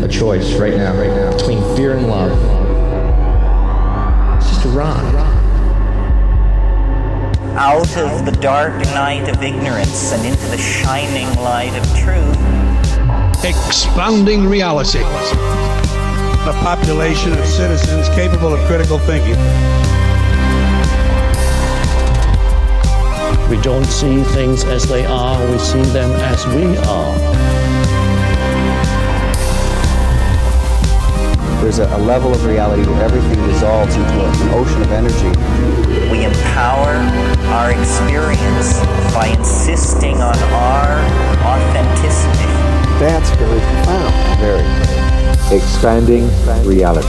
a choice right now, between fear and love. It's just a ride. Out of the dark night of ignorance and into the shining light of truth. Expounding reality. A population of citizens capable of critical thinking. We don't see things as they are, we see them as we are. There's a level of reality where everything dissolves into an ocean of energy. We empower our experience by insisting on our authenticity. That's very profound. Very. Expanding reality.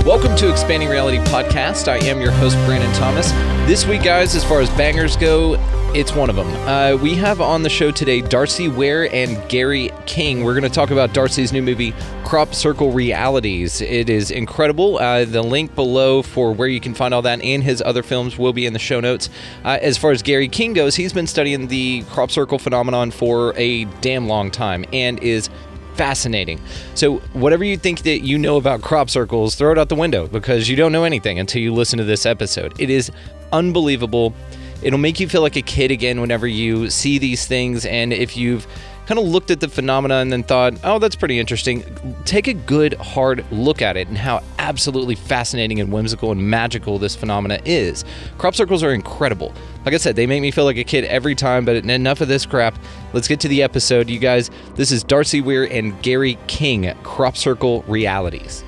Welcome to Expanding Reality Podcast. I am your host, Brandon Thomas. This week, guys, as far as bangers go, it's one of them. We have on the show today Darcy Weir and Gary King. We're going to talk about Darcy's new movie, Crop Circle Realities. It is incredible. The link below for where you can find all that and his other films will be in the show notes. As far as Gary King goes, he's been studying the crop circle phenomenon for a damn long time and is fascinating. So whatever you think that you know about crop circles, throw it out the window because you don't know anything until you listen to this episode. It is unbelievable. It'll make you feel like a kid again whenever you see these things, and if you've kind of looked at the phenomena and then thought, oh, that's pretty interesting, take a good, hard look at it and how absolutely fascinating and whimsical and magical this phenomena is. Crop circles are incredible. Like I said, they make me feel like a kid every time, but enough of this crap. Let's get to the episode. You guys, this is Darcy Weir and Gary King, Crop Circle Realities.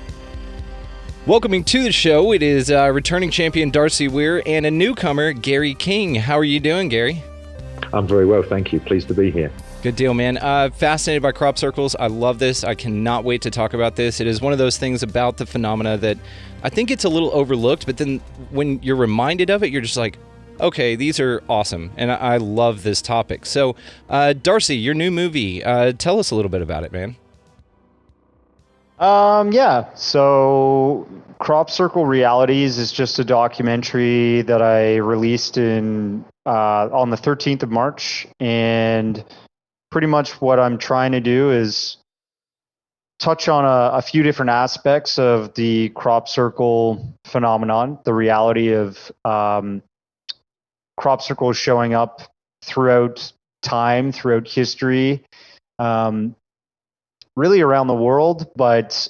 Welcoming to the show, it is returning champion Darcy Weir and a newcomer, Gary King. How are you doing, Gary? I'm very well, thank you. Pleased to be here. Good deal, man. Fascinated by crop circles. I love this. I cannot wait to talk about this. It is one of those things about the phenomena that I think it's a little overlooked, but then when you're reminded of it, you're just like, okay, these are awesome, and I love this topic. So, Darcy, your new movie, tell us a little bit about it, man. So Crop Circle Realities is just a documentary that I released on the 13th of March, and pretty much what I'm trying to do is touch on a few different aspects of the crop circle phenomenon, the reality of crop circles showing up throughout time, throughout history, really around the world, but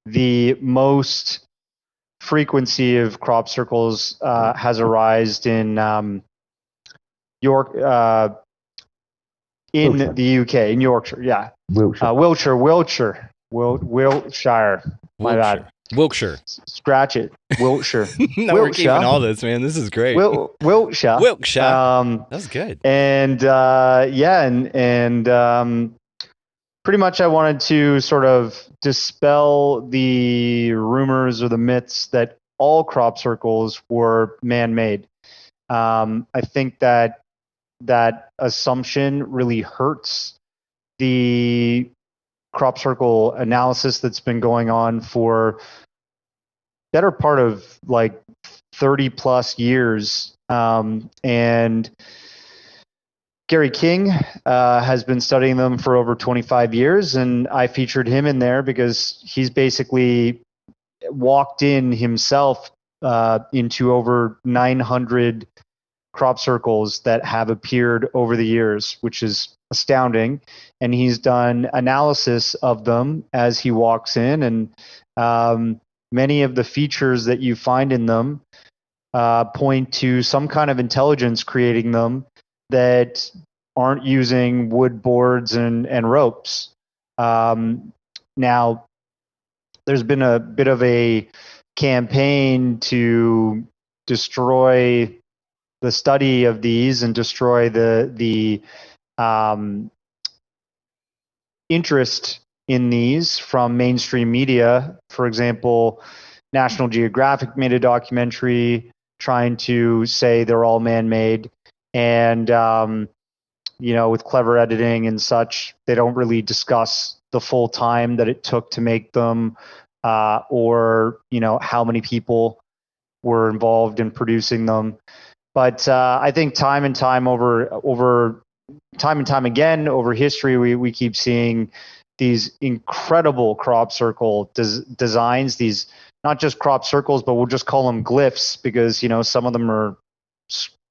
the most frequency of crop circles has arisen in York, in Wiltshire. the UK, in Yorkshire, yeah. Wiltshire. Wiltshire. My bad. Wiltshire. Scratch it. Wiltshire. No, we're keeping all this, man. This is great. Wiltshire. That was good. And pretty much I wanted to sort of dispel the rumors or the myths that all crop circles were man-made. I think that assumption really hurts the crop circle analysis that's been going on for better part of like 30 plus years. And Gary King has been studying them for over 25 years, and I featured him in there because he's basically walked in himself into over 900 crop circles that have appeared over the years, which is astounding. And he's done analysis of them as he walks in, and many of the features that you find in them point to some kind of intelligence creating them that aren't using wood boards and ropes. Now, there's been a bit of a campaign to destroy the study of these and destroy the interest in these from mainstream media. For example, National Geographic made a documentary trying to say they're all man-made, and with clever editing and such, they don't really discuss the full time that it took to make them, or how many people were involved in producing them. But I think time and time over time and time again over history, we keep seeing these incredible crop circle designs, these not just crop circles, but we'll just call them glyphs because, some of them are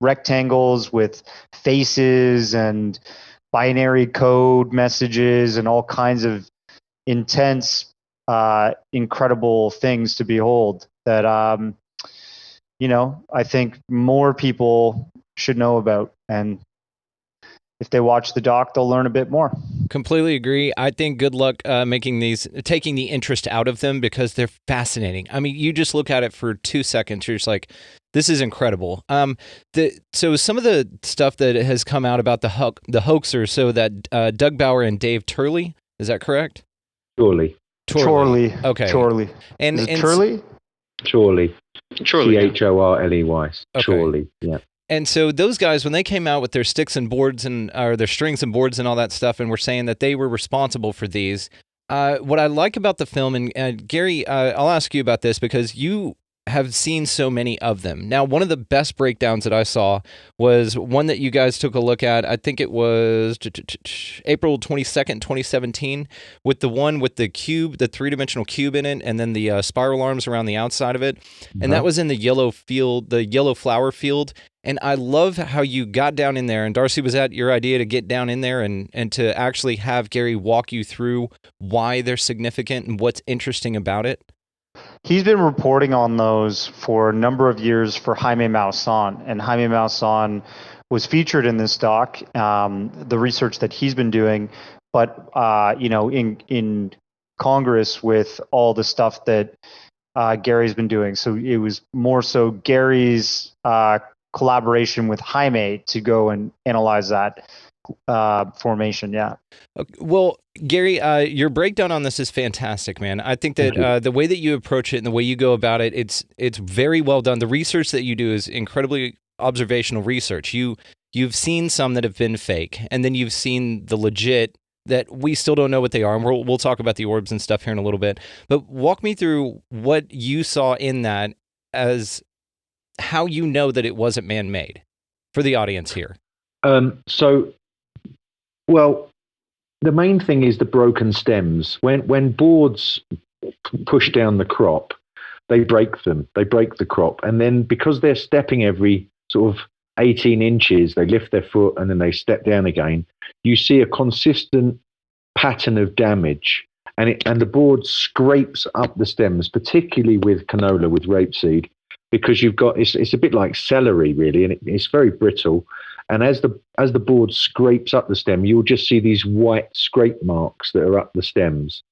rectangles with faces and binary code messages and all kinds of intense, incredible things to behold that, I think more people should know about. And if they watch the doc, they'll learn a bit more. Completely agree. I think good luck taking the interest out of them because they're fascinating. I mean, you just look at it for 2 seconds, you're just like, this is incredible. So some of the stuff that has come out about the hoaxers, so that Doug Bauer and Dave Turley, is that correct? Chorley. Okay. Chorley. And Chorley? Chorley. Chorley. Chorley. Okay. Chorley. Yeah. And so those guys, when they came out with their sticks and boards or their strings and boards and all that stuff, and were saying that they were responsible for these, what I like about the film, and Gary, I'll ask you about this because you have seen so many of them. Now, one of the best breakdowns that I saw was one that you guys took a look at. I think it was April 22nd, 2017, with the one with the cube, the three-dimensional cube in it, and then the spiral arms around the outside of it. And that was in the yellow field, the yellow flower field. And I love how you got down in there, and Darcy, was that your idea to get down in there and to actually have Gary walk you through why they're significant and what's interesting about it? He's been reporting on those for a number of years for Jaime Maussan, and Jaime Maussan was featured in this doc, the research that he's been doing, but in Congress with all the stuff that Gary's been doing. So it was more so Gary's collaboration with Jaime to go and analyze that formation. Yeah. Well, Gary, your breakdown on this is fantastic, man. I think that the way that you approach it and the way you go about it, it's very well done. The research that you do is incredibly observational research. You've seen some that have been fake, and then you've seen the legit that we still don't know what they are. And we'll talk about the orbs and stuff here in a little bit. But walk me through what you saw in that as how you know that it wasn't man-made for the audience here. Well, the main thing is the broken stems. When boards push down the crop, they break them. They break the crop. And then because they're stepping every sort of 18 inches, they lift their foot and then they step down again, you see a consistent pattern of damage. And the board scrapes up the stems, particularly with canola, with rapeseed, because you've got, it's a bit like celery, really, and it's very brittle. And as the board scrapes up the stem, you'll just see these white scrape marks that are up the stems.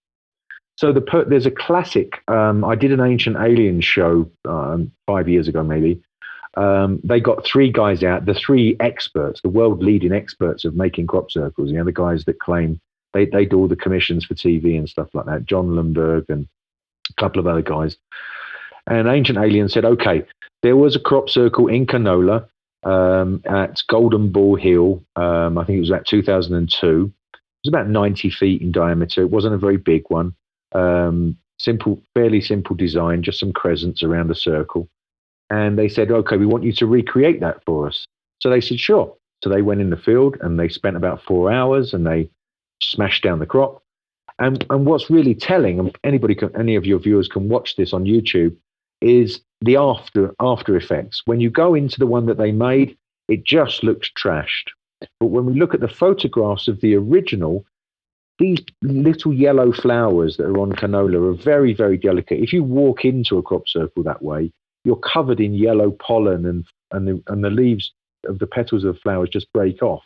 So there's a classic. I did an Ancient Aliens show 5 years ago, maybe. They got three guys out, the three experts, the world leading experts of making crop circles. The guys that claim they do all the commissions for TV and stuff like that. John Lundberg and a couple of other guys. And Ancient Aliens said, okay, there was a crop circle in canola at Golden Ball Hill. I think it was about 2002. It was about 90 feet in diameter. It wasn't a very big one. Fairly simple design, just some crescents around the circle. And they said, okay, we want you to recreate that for us. So they said, sure. So they went in the field and they spent about 4 hours and they smashed down the crop. And what's really telling, and any of your viewers can watch this on YouTube, is the after effects. When you go into the one that they made, it just looks trashed. But when we look at the photographs of the original, these little yellow flowers that are on canola are very, very delicate. If you walk into a crop circle that way, you're covered in yellow pollen and the leaves of the petals of the flowers just break off.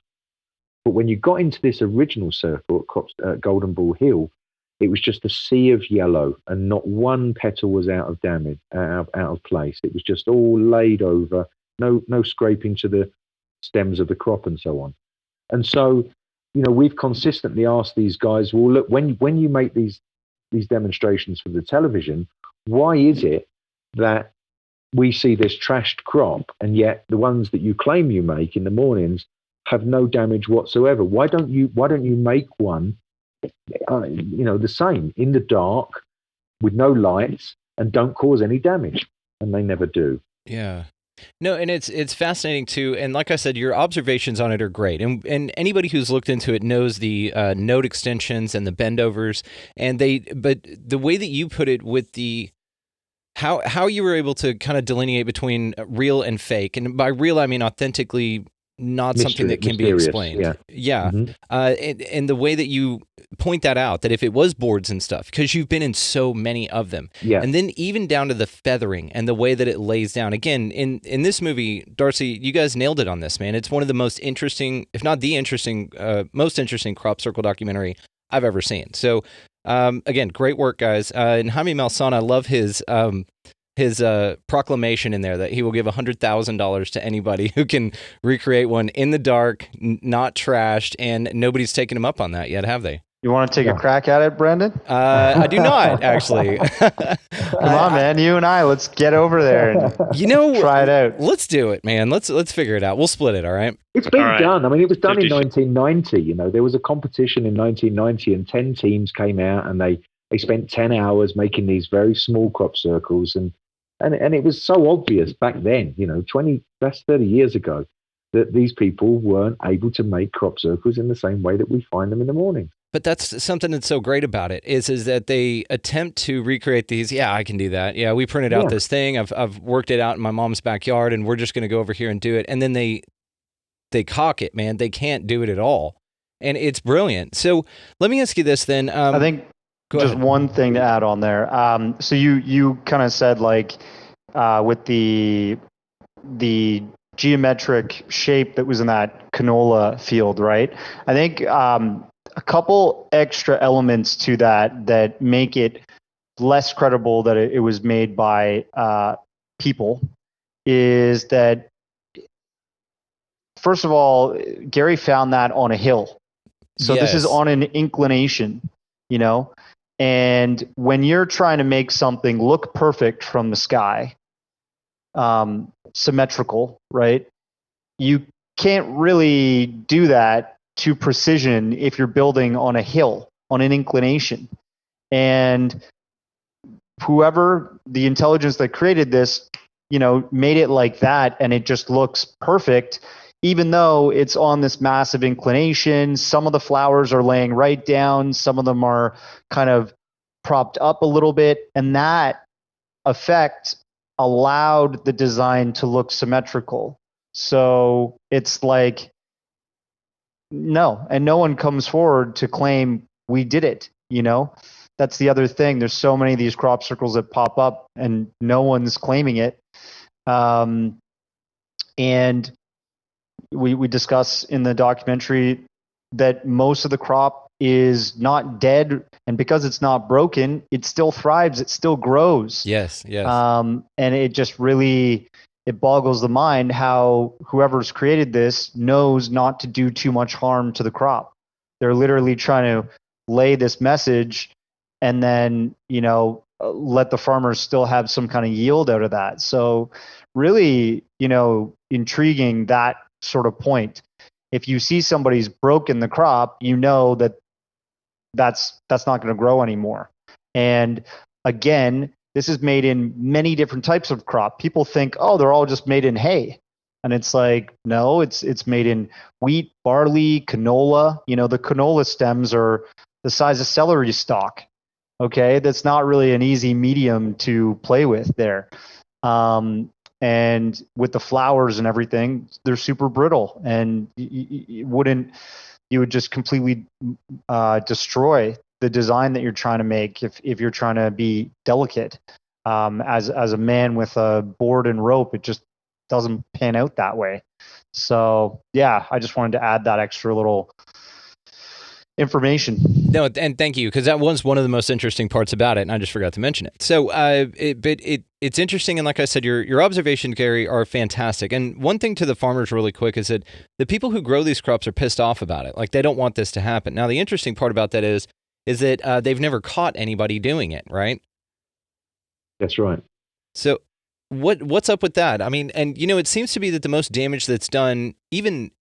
But when you got into this original circle at Golden Ball Hill, it was just a sea of yellow, and not one petal was out of damage, out of place. It was just all laid over, no scraping to the stems of the crop and so on. And so, we've consistently asked these guys, well, look, when you make these demonstrations for the television, why is it that we see this trashed crop, and yet the ones that you claim you make in the mornings have no damage whatsoever? Why don't you make one? The same in the dark with no lights and don't cause any damage, and they never do. Yeah. No, and it's fascinating too. And like I said, your observations on it are great. And anybody who's looked into it knows the node extensions and the bendovers. But the way that you put it with the how you were able to kind of delineate between real and fake, and by real I mean authentically not something that can be explained. Yeah. Mm-hmm. And the way that you point that out, that if it was boards and stuff, because you've been in so many of them, and then even down to the feathering and the way that it lays down. Again, in this movie, Darcy, you guys nailed it on this, man. It's one of the most interesting, if not the most interesting crop circle documentary I've ever seen. So, again, great work, guys. And Jaime Maussan, I love his proclamation in there that he will give $100,000 to anybody who can recreate one in the dark, not trashed, and nobody's taken him up on that yet, have they? You want to take a crack at it, Brendan? I do not, actually. Come on, man. You and I, let's get over there and try it out. Let's do it, man. Let's figure it out. We'll split it, all right? It's been done. I mean, it was done in 1990. You know, there was a competition in 1990, and 10 teams came out, and they spent 10 hours making these very small crop circles, and it was so obvious back then, you know, 30 years ago, that these people weren't able to make crop circles in the same way that we find them in the morning. But that's something that's so great about it is that they attempt to recreate these. Yeah, I can do that. Yeah, we printed out this thing. I've worked it out in my mom's backyard, and we're just going to go over here and do it. And then they cock it, man. They can't do it at all, and it's brilliant. So let me ask you this then. I think just one thing to add on there. So you kind of said like with the geometric shape that was in that canola field, right? I think a couple extra elements to that make it less credible that it was made by people is that, first of all, Gary found that on a hill. So this is on an inclination, you know? And when you're trying to make something look perfect from the sky, symmetrical, right? You can't really do that to precision if you're building on a hill, on an inclination. And whoever, the intelligence that created this, you know, made it like that, and it just looks perfect, even though it's on this massive inclination. Some of the flowers are laying right down, some of them are kind of propped up a little bit, and that effect allowed the design to look symmetrical. So it's like, no one comes forward to claim we did it, you know? That's the other thing. There's so many of these crop circles that pop up and no one's claiming it. And we discuss in the documentary that most of the crop is not dead, and because it's not broken, it still thrives, it still grows. Yes. And it just really, it boggles the mind how whoever's created this knows not to do too much harm to the crop. They're literally trying to lay this message and then, you know, let the farmers still have some kind of yield out of that. So really, you know, intriguing, that sort of point. If you see somebody's broken the crop, you know that's not going to grow anymore. And again, this is made in many different types of crop. People think, oh, they're all just made in hay. And it's like, no, it's made in wheat, barley, canola. You know, the canola stems are the size of celery stalk. Okay, that's not really an easy medium to play with there. And with the flowers and everything, they're super brittle, and you would just completely destroy the design that you're trying to make if you're trying to be delicate. As a man with a board and rope, it just doesn't pan out that way. So yeah, I just wanted to add that extra little information. No, and thank you, because that was one of the most interesting parts about it, and I just forgot to mention it. So, it's interesting, and like I said, your observations, Gary, are fantastic. And one thing to the farmers, really quick, is that the people who grow these crops are pissed off about it. Like, they don't want this to happen. Now, the interesting part about that is that they've never caught anybody doing it, right? That's right. So what's up with that? I mean, and it seems to be that the most damage that's done, even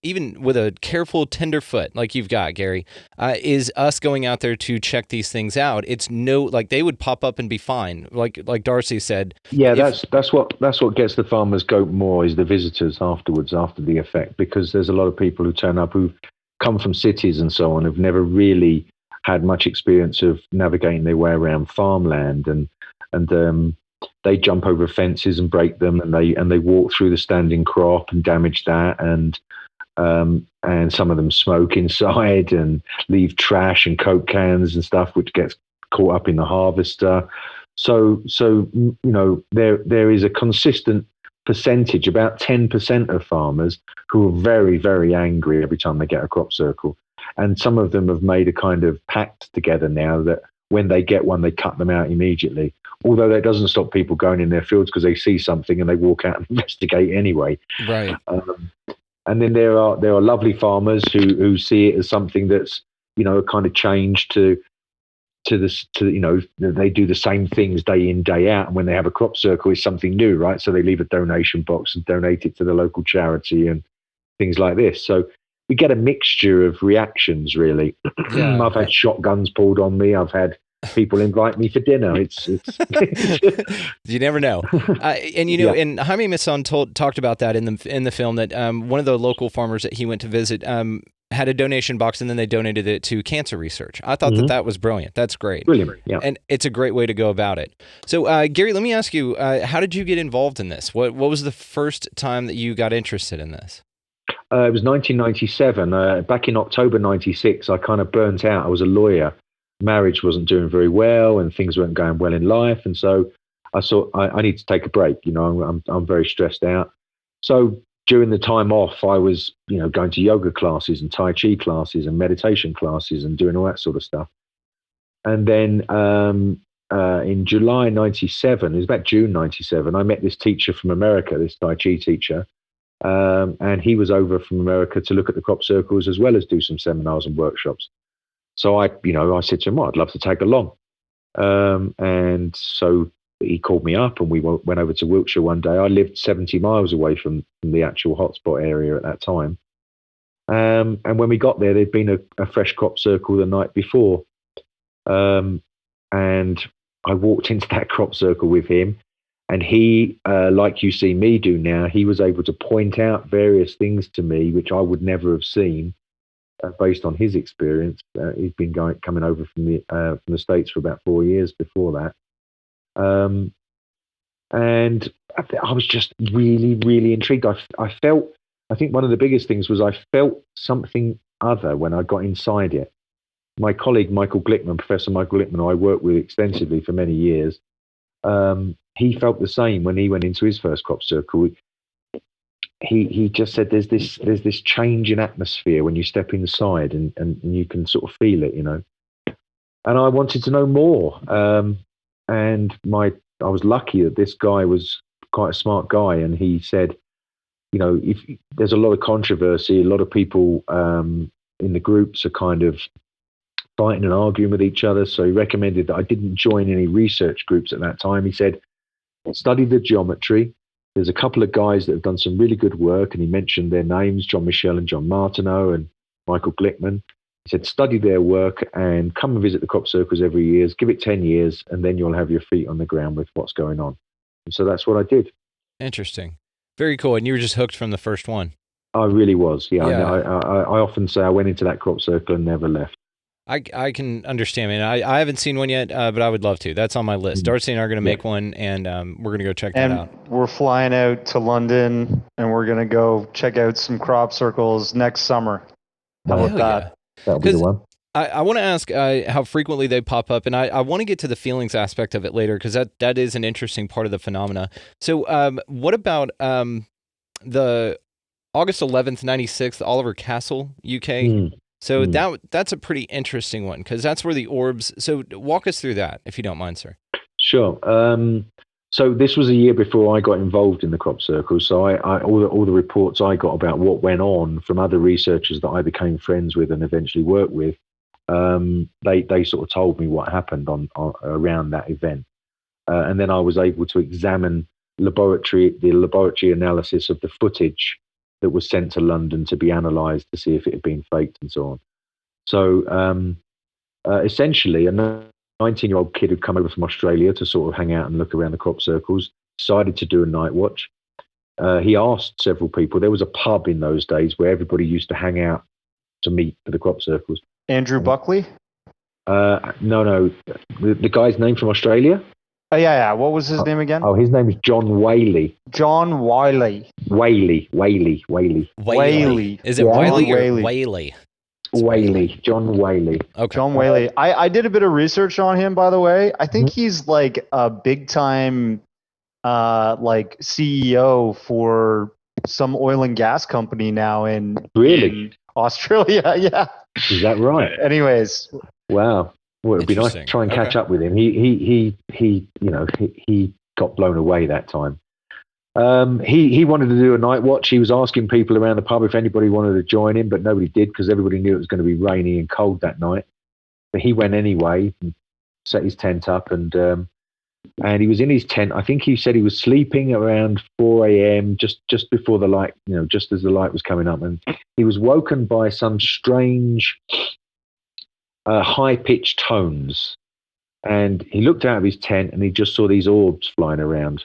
with a careful tenderfoot like you've got, Gary, is us going out there to check these things out. It's like they would pop up and be fine, like Darcy said. Yeah, that's what gets the farmers goat more, is the visitors afterwards, after the effect, because there's a lot of people who turn up who come from cities and so on, have never really had much experience of navigating their way around farmland, and they jump over fences and break them, and they walk through the standing crop and damage that, and some of them smoke inside and leave trash and Coke cans and stuff, which gets caught up in the harvester. So there is a consistent percentage, about 10% of farmers who are very, very angry every time they get a crop circle, and some of them have made a kind of pact together now that when they get one, they cut them out immediately. Although that doesn't stop people going in their fields because they see something and they walk out and investigate anyway. Right. And then there are lovely farmers who see it as something that's a kind of change to this, they do the same things day in, day out, and when they have a crop circle, it's something new, right? So they leave a donation box and donate it to the local charity and things like this. So we get a mixture of reactions, really. Yeah. I've had shotguns pulled on me. I've had people invite me for dinner. It's you never know. And Jaime Maussan talked about that in the film, that one of the local farmers that he went to visit had a donation box, and then they donated it to cancer research. I thought that was brilliant. That's great. Brilliant. Yeah. And it's a great way to go about it. So, Gary, let me ask you, how did you get involved in this? What was the first time that you got interested in this? It was 1997. Back in October 96, I kind of burnt out. I was a lawyer. Marriage wasn't doing very well, and things weren't going well in life. And so I thought I need to take a break. I'm very stressed out. So during the time off, I was, going to yoga classes and Tai Chi classes and meditation classes and doing all that sort of stuff. And then in July 97, it was about June 97, I met this teacher from America, this Tai Chi teacher. And he was over from America to look at the crop circles as well as do some seminars and workshops. So I said to him, I'd love to tag along. And so he called me up, and we went over to Wiltshire one day. I lived 70 miles away from the actual hotspot area at that time. And when we got there, there'd been a fresh crop circle the night before. And I walked into that crop circle with him, and he, like you see me do now, he was able to point out various things to me which I would never have seen based on his experience. He'd been coming over from the States for about 4 years before that. And I was just really, really intrigued. I think one of the biggest things was I felt something other when I got inside it. My colleague, Professor Michael Glickman, who I worked with extensively for many years, he felt the same when he went into his first crop circle. He just said there's this change in atmosphere when you step inside, and you can sort of feel it, And I wanted to know more. And I was lucky that this guy was quite a smart guy, and he said, if there's a lot of controversy, a lot of people in the groups are kind of fighting and arguing with each other. So he recommended that I didn't join any research groups at that time. He said, study the geometry. There's a couple of guys that have done some really good work, and he mentioned their names, John Michel and John Martineau and Michael Glickman. He said, study their work and come and visit the crop circles every year. Give it 10 years, and then you'll have your feet on the ground with what's going on. And so that's what I did. Interesting. Very cool. And you were just hooked from the first one. I really was. Yeah. I often say I went into that crop circle and never left. I can understand, man. I haven't seen one yet, but I would love to. That's on my list. Darcy and I are going to make one, and we're going to go check that out. And we're flying out to London, and we're going to go check out some crop circles next summer. How about that? Yeah. That'll be the one. I want to ask how frequently they pop up, and I want to get to the feelings aspect of it later, because that is an interesting part of the phenomena. So what about the August 11th, 96, Oliver Castle, UK? So that's a pretty interesting one, because that's where the orbs. So walk us through that, if you don't mind, sir. Sure. So this was a year before I got involved in the crop circle. So all the reports I got about what went on from other researchers that I became friends with and eventually worked with, they sort of told me what happened on around that event, and then I was able to examine laboratory analysis of the footage that was sent to London to be analysed to see if it had been faked and so on. So essentially, a 19-year-old kid who'd come over from Australia to sort of hang out and look around the crop circles decided to do a night watch. He asked several people. There was a pub in those days where everybody used to hang out to meet for the crop circles. Andrew Buckley? No. The guy's name from Australia? Oh, yeah. What was his name again? Oh, his name is John Whaley. John Wiley. Whaley. Is it Wiley or Whaley? Whaley. John Whaley. Okay. John Whaley. I did a bit of research on him, by the way. I think he's like a big time like CEO for some oil and gas company now in Australia. Yeah. Is that right? Anyways. Wow. Well, it'd be nice to try and catch up with him. He got blown away that time. He wanted to do a night watch. He was asking people around the pub if anybody wanted to join him, but nobody did because everybody knew it was going to be rainy and cold that night. But he went anyway and set his tent up, and he was in his tent. I think he said he was sleeping around 4 a.m. just before the light, just as the light was coming up, and he was woken by some strange high-pitched tones. And he looked out of his tent and he just saw these orbs flying around.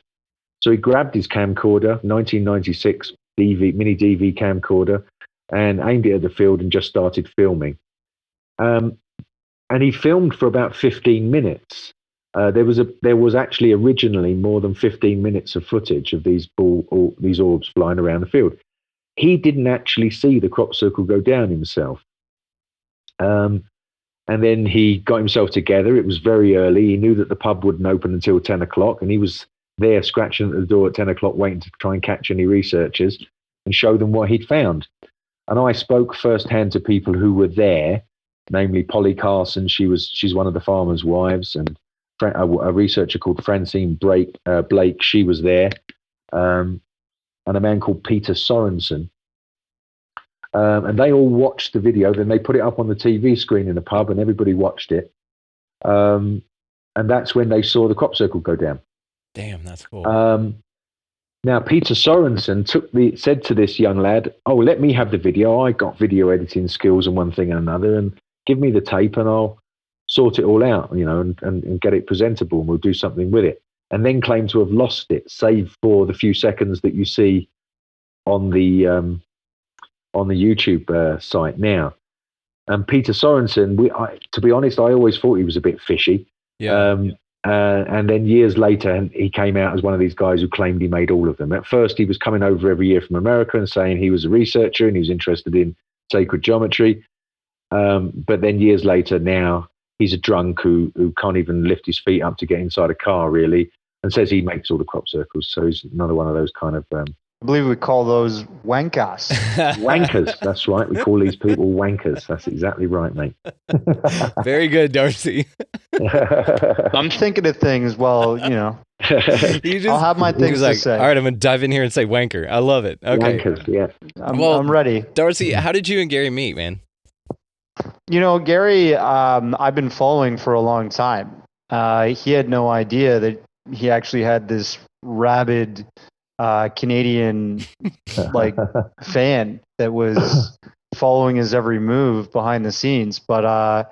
So he grabbed his camcorder, 1996 mini DV camcorder, and aimed it at the field and just started filming. And he filmed for about 15 minutes. There was actually originally more than 15 minutes of footage of these orbs flying around the field. He didn't actually see the crop circle go down himself. And then he got himself together. It was very early. He knew that the pub wouldn't open until 10 o'clock, and he was there scratching at the door at 10 o'clock waiting to try and catch any researchers and show them what he'd found. And I spoke firsthand to people who were there, namely Polly Carson. She's one of the farmers' wives, and a researcher called Francine Blake. She was there, and a man called Peter Sorensen. And they all watched the video. Then they put it up on the TV screen in the pub, and everybody watched it. And that's when they saw the crop circle go down. Damn, that's cool. Now, Peter Sorensen said to this young lad, "Oh, let me have the video. I got video editing skills and one thing and another, and give me the tape, and I'll sort it all out, and get it presentable, and we'll do something with it." And then claimed to have lost it, save for the few seconds that you see on the YouTube site now. And Peter Sorensen, to be honest, I always thought he was a bit fishy. Yeah. And then years later, he came out as one of these guys who claimed he made all of them. At first, he was coming over every year from America and saying he was a researcher and he was interested in sacred geometry. But then years later, now he's a drunk who can't even lift his feet up to get inside a car, really, and says he makes all the crop circles. So he's another one of those kind of... I believe we call those wankas. Wankers, that's right. We call these people wankers. That's exactly right, mate. Very good, Darcy. I'm thinking of things, well, I'll have my things to say. All right, I'm going to dive in here and say wanker. I love it. Okay. Wankers, yeah. I'm ready. Darcy, how did you and Gary meet, man? Gary, I've been following for a long time. He had no idea that he actually had this rabid Canadian fan that was following his every move behind the scenes. But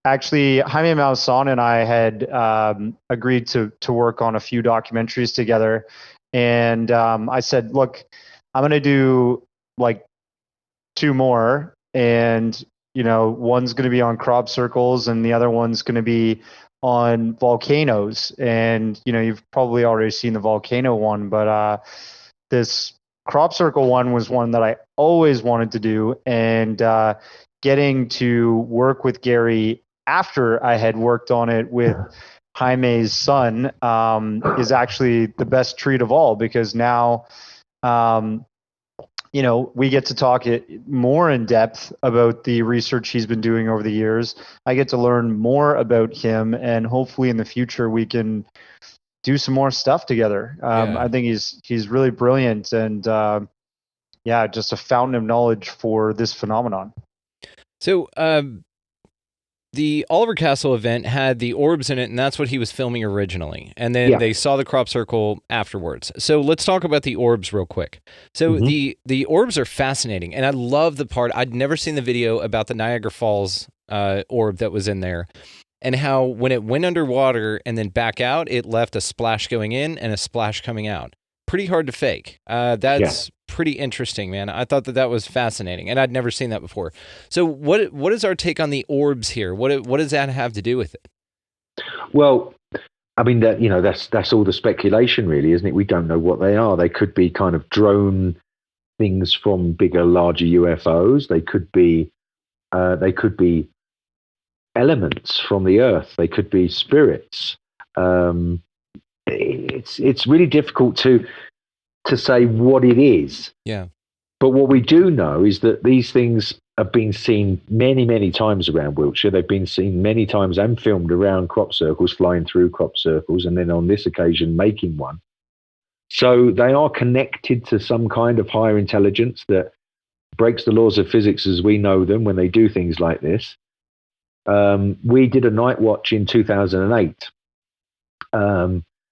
actually, Jaime Maussan and I had agreed to work on a few documentaries together. And I said, look, I'm going to do like 2 more. And, one's going to be on crop circles and the other one's going to be on volcanoes. And, you've probably already seen the volcano one, but this crop circle one was one that I always wanted to do. And getting to work with Gary after I had worked on it with Jaime's son is actually the best treat of all, because now, we get to talk more in depth about the research he's been doing over the years. I get to learn more about him, and hopefully in the future we can do some more stuff together. I think he's really brilliant, and just a fountain of knowledge for this phenomenon. So the Oliver Castle event had the orbs in it, and that's what he was filming originally. And then they saw the crop circle afterwards. So let's talk about the orbs real quick. So the orbs are fascinating, and I love the part. I'd never seen the video about the Niagara Falls orb that was in there, and how when it went underwater and then back out, it left a splash going in and a splash coming out. Pretty hard to fake. That's pretty interesting, man. I thought that was fascinating, and I'd never seen that before. So what is our take on the orbs here? What does that have to do with it? Well, I mean, that's all the speculation, really, isn't it? We don't know what they are. They could be kind of drone things from bigger, larger UFOs. They could be elements from the Earth. They could be spirits. It's really difficult to say what it is. Yeah. But what we do know is that these things have been seen many, many times around Wiltshire. They've been seen many times and filmed around crop circles, flying through crop circles, and then on this occasion making one. So they are connected to some kind of higher intelligence that breaks the laws of physics as we know them when they do things like this. We did a night watch in 2008.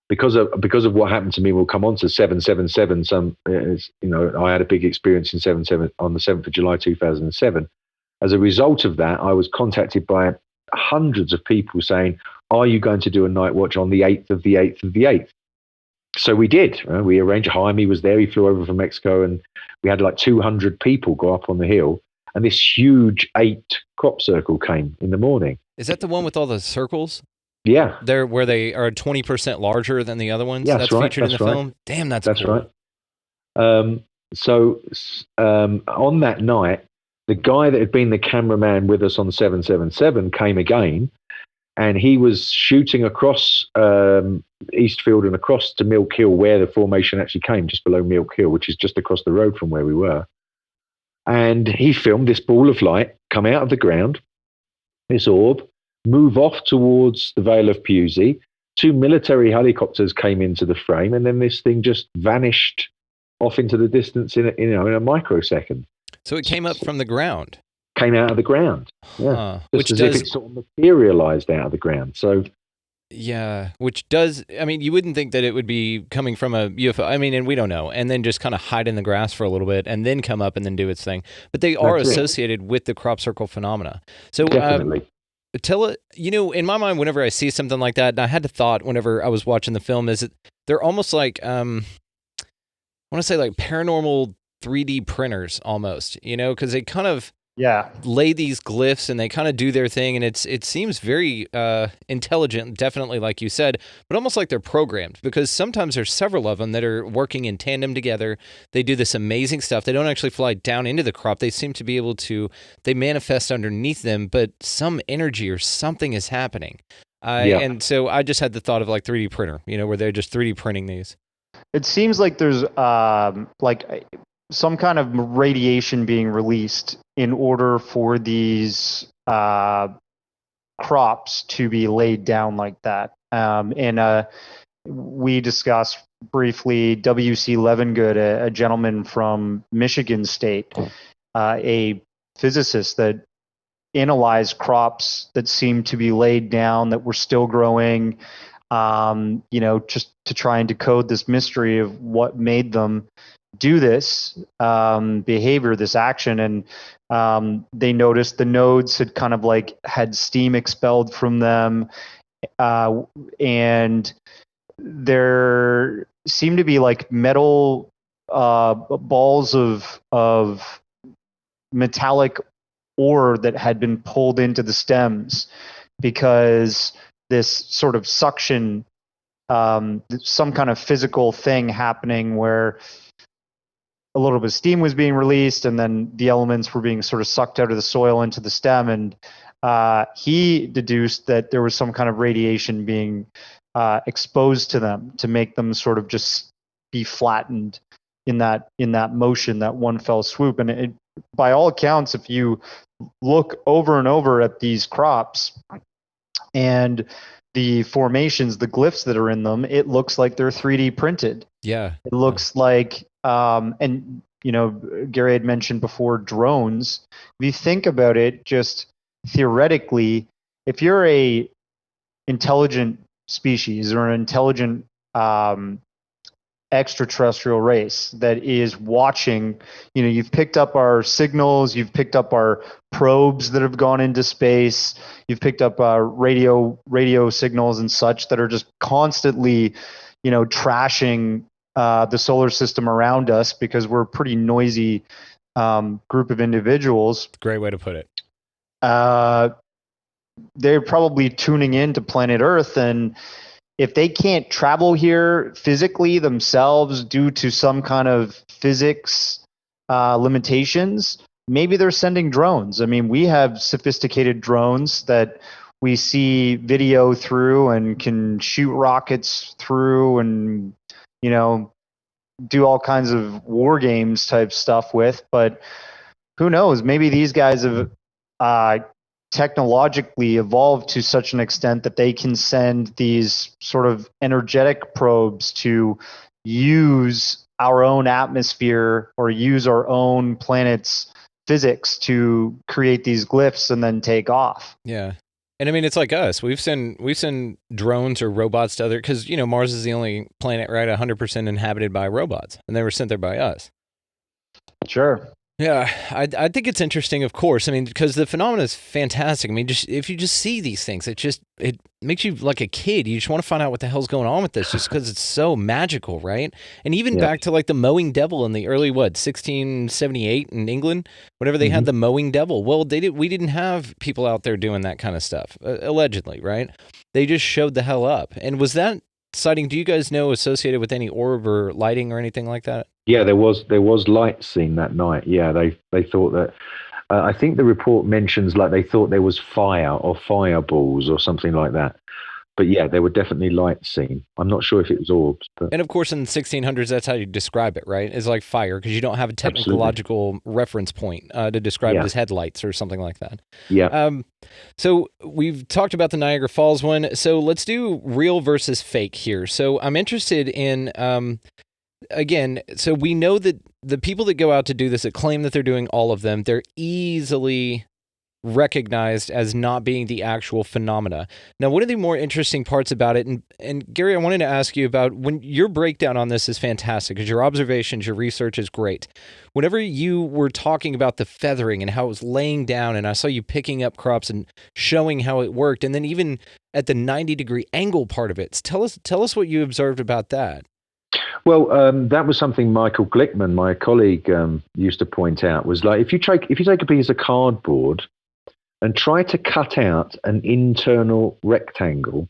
Because of what happened to me, we'll come on to 777. I had a big experience in 77 on the 7th of July 2007. As a result of that, I was contacted by hundreds of people saying, "Are you going to do a night watch on the 8th of the 8th of the 8th?" So we did. We arranged. Jaime was there. He flew over from Mexico, and we had like 200 people go up on the hill. And this huge 8 crop circle came in the morning. Is that the one with all the circles? Yeah. They're where they are 20% larger than the other ones? Yeah, that's right, featured in the film? Damn, that's cool. Right. So on that night, the guy that had been the cameraman with us on 777 came again, and he was shooting across Eastfield and across to Milk Hill, where the formation actually came, just below Milk Hill, which is just across the road from where we were. And he filmed this ball of light come out of the ground, this orb, move off towards the Vale of Pewsey. 2 military helicopters came into the frame, and then this thing just vanished off into the distance in a microsecond. So it came up from the ground. Came out of the ground. Yeah. Just if it sort of materialized out of the ground. So yeah, which does, I mean, you wouldn't think that it would be coming from a UFO. I mean, and we don't know. And then just kind of hide in the grass for a little bit and then come up and then do its thing. But they are associated with the crop circle phenomena. So definitely. In my mind, whenever I see something like that, and I had the thought whenever I was watching the film, is that they're almost like, I want to say like paranormal 3D printers almost, because they kind of lay these glyphs and they kind of do their thing, and it seems very intelligent, definitely like you said, but almost like they're programmed, because sometimes there's several of them that are working in tandem together. They do this amazing stuff. They don't actually fly down into the crop. They seem to be able to, they manifest underneath them, but some energy or something is happening. And so I just had the thought of like 3D printer, where they're just 3D printing these. It seems like there's some kind of radiation being released in order for these crops to be laid down like that. And we discussed briefly W.C. Levengood, a gentleman from Michigan State, a physicist that analyzed crops that seemed to be laid down that were still growing, just to try and decode this mystery of what made them do this behavior, this action. And they noticed the nodes had kind of like had steam expelled from them, and there seemed to be like metal balls of metallic ore that had been pulled into the stems, because this sort of suction, some kind of physical thing happening where a little bit of steam was being released, and then the elements were being sort of sucked out of the soil into the stem. And he deduced that there was some kind of radiation being exposed to them to make them sort of just be flattened in that motion, that one fell swoop. And by all accounts, if you look over and over at these crops and the formations, the glyphs that are in them, it looks like they're 3D printed. Yeah. It looks like, and Gary had mentioned before drones. If you think about it, just theoretically, if you're a intelligent species or an intelligent extraterrestrial race that is watching, you've picked up our signals, you've picked up our probes that have gone into space, you've picked up radio signals and such that are just constantly, trashing the solar system around us because we're a pretty noisy group of individuals. Great way to put it. They're probably tuning in to planet Earth, and if they can't travel here physically themselves due to some kind of physics limitations, maybe they're sending drones. I mean, we have sophisticated drones that we see video through and can shoot rockets through and, do all kinds of war games type stuff with. But who knows? Maybe these guys have technologically evolved to such an extent that they can send these sort of energetic probes to use our own atmosphere or use our own planet's physics to create these glyphs and then take off. Yeah. And I mean, it's like us. We've sent drones or robots to other, because, Mars is the only planet, right, 100% inhabited by robots, and they were sent there by us. Sure. Yeah, I think it's interesting, of course. I mean, because the phenomena is fantastic. I mean, if you just see these things, it makes you like a kid. You just want to find out what the hell's going on with this, just because it's so magical, right? And even back to like the mowing devil in the early 1678 in England, whenever they had the mowing devil. Well, we didn't have people out there doing that kind of stuff, allegedly, right? They just showed the hell up. And was that sighting, do you guys know, associated with any orb or lighting or anything like that? Yeah, there was light seen that night. Yeah, they thought that. I think the report mentions like they thought there was fire or fireballs or something like that. But yeah, there were definitely lights seen. I'm not sure if it was orbs. But... And of course, in the 1600s, that's how you describe it, right? It's like fire, because you don't have a technological reference point to describe it as headlights or something like that. Yeah. So we've talked about the Niagara Falls one. So let's do real versus fake here. So I'm interested in... again, so we know that the people that go out to do this, that claim that they're doing all of them, they're easily recognized as not being the actual phenomena. Now, one of the more interesting parts about it, and Gary, I wanted to ask you about, when your breakdown on this is fantastic, because your observations, your research is great. Whenever you were talking about the feathering and how it was laying down, and I saw you picking up crops and showing how it worked, and then even at the 90-degree angle part of it, tell us what you observed about that. Well, that was something Michael Glickman, my colleague, used to point out, was like, if you take a piece of cardboard and try to cut out an internal rectangle,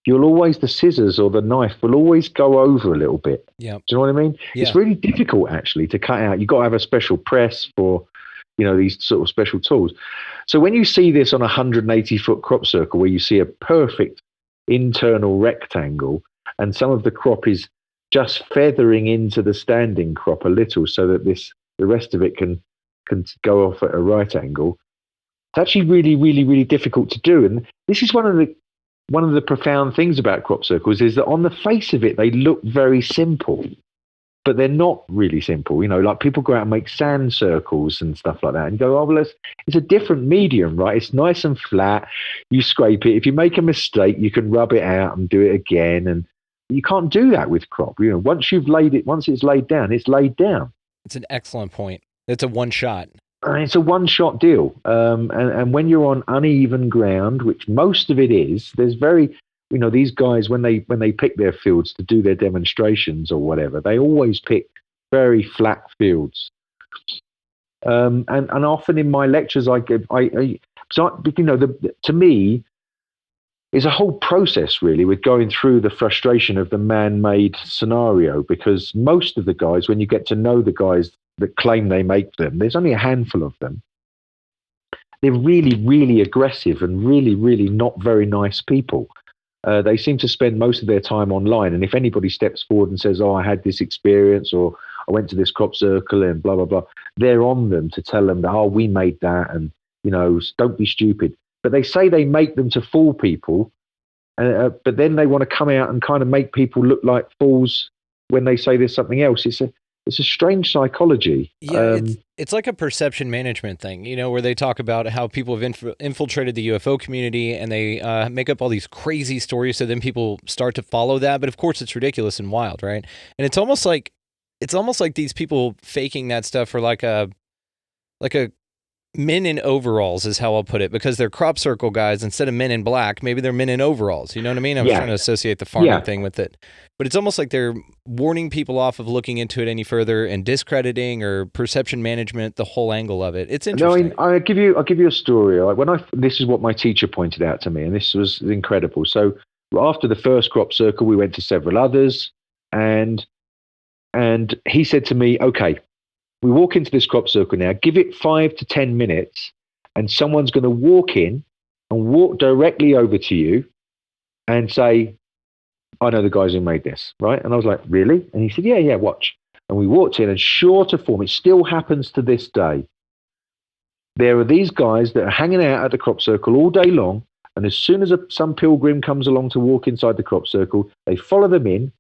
the scissors or the knife will always go over a little bit. Yeah. Do you know what I mean? Yeah. It's really difficult actually to cut out. You've got to have a special press for, these sort of special tools. So when you see this on a 180-foot crop circle where you see a perfect internal rectangle and some of the crop is just feathering into the standing crop a little so that the rest of it can go off at a right angle, it's actually really, really, really difficult to do. And this is one of the profound things about crop circles, is that on the face of it, they look very simple, but they're not really simple. Like people go out and make sand circles and stuff like that and go, oh, well, it's a different medium, right? It's nice and flat. You scrape it. If you make a mistake, you can rub it out and do it again. And you can't do that with crop. Once it's laid down, it's laid down. It's an excellent point. It's a one shot. It's a one-shot deal, and when you're on uneven ground, which most of it is, there's these guys when they pick their fields to do their demonstrations or whatever, they always pick very flat fields. And often in my lectures, to me, it's a whole process really with going through the frustration of the man-made scenario, because most of the guys, when you get to know the guys that claim they make them, there's only a handful of them. They're really, really aggressive and really, really not very nice people. They seem to spend most of their time online. And if anybody steps forward and says, oh, I had this experience, or I went to this crop circle and blah, blah, blah, they're on them to tell them that, oh, we made that. And, don't be stupid. But they say they make them to fool people. But then they want to come out and kind of make people look like fools when they say there's something else. it's a strange psychology. Yeah, it's like a perception management thing, where they talk about how people have infiltrated the UFO community and they make up all these crazy stories, so then people start to follow that. But of course, it's ridiculous and wild, right? And it's almost like these people faking that stuff for like a men in overalls is how I'll put it, because they're crop circle guys instead of men in black. Maybe they're men in overalls. You know what I mean? I was trying to associate the farming thing with it, but it's almost like they're warning people off of looking into it any further and discrediting or perception management, the whole angle of it. It's interesting. No, I'll give you a story. Like this is what my teacher pointed out to me, and this was incredible. So after the first crop circle, we went to several others, and he said to me, okay, we walk into this crop circle now, give it 5 to 10 minutes, and someone's going to walk in and walk directly over to you and say, I know the guys who made this, right? And I was like, really? And he said, yeah, watch. And we walked in, and sure to form, it still happens to this day. There are these guys that are hanging out at the crop circle all day long, and as soon as some pilgrim comes along to walk inside the crop circle, they follow them in,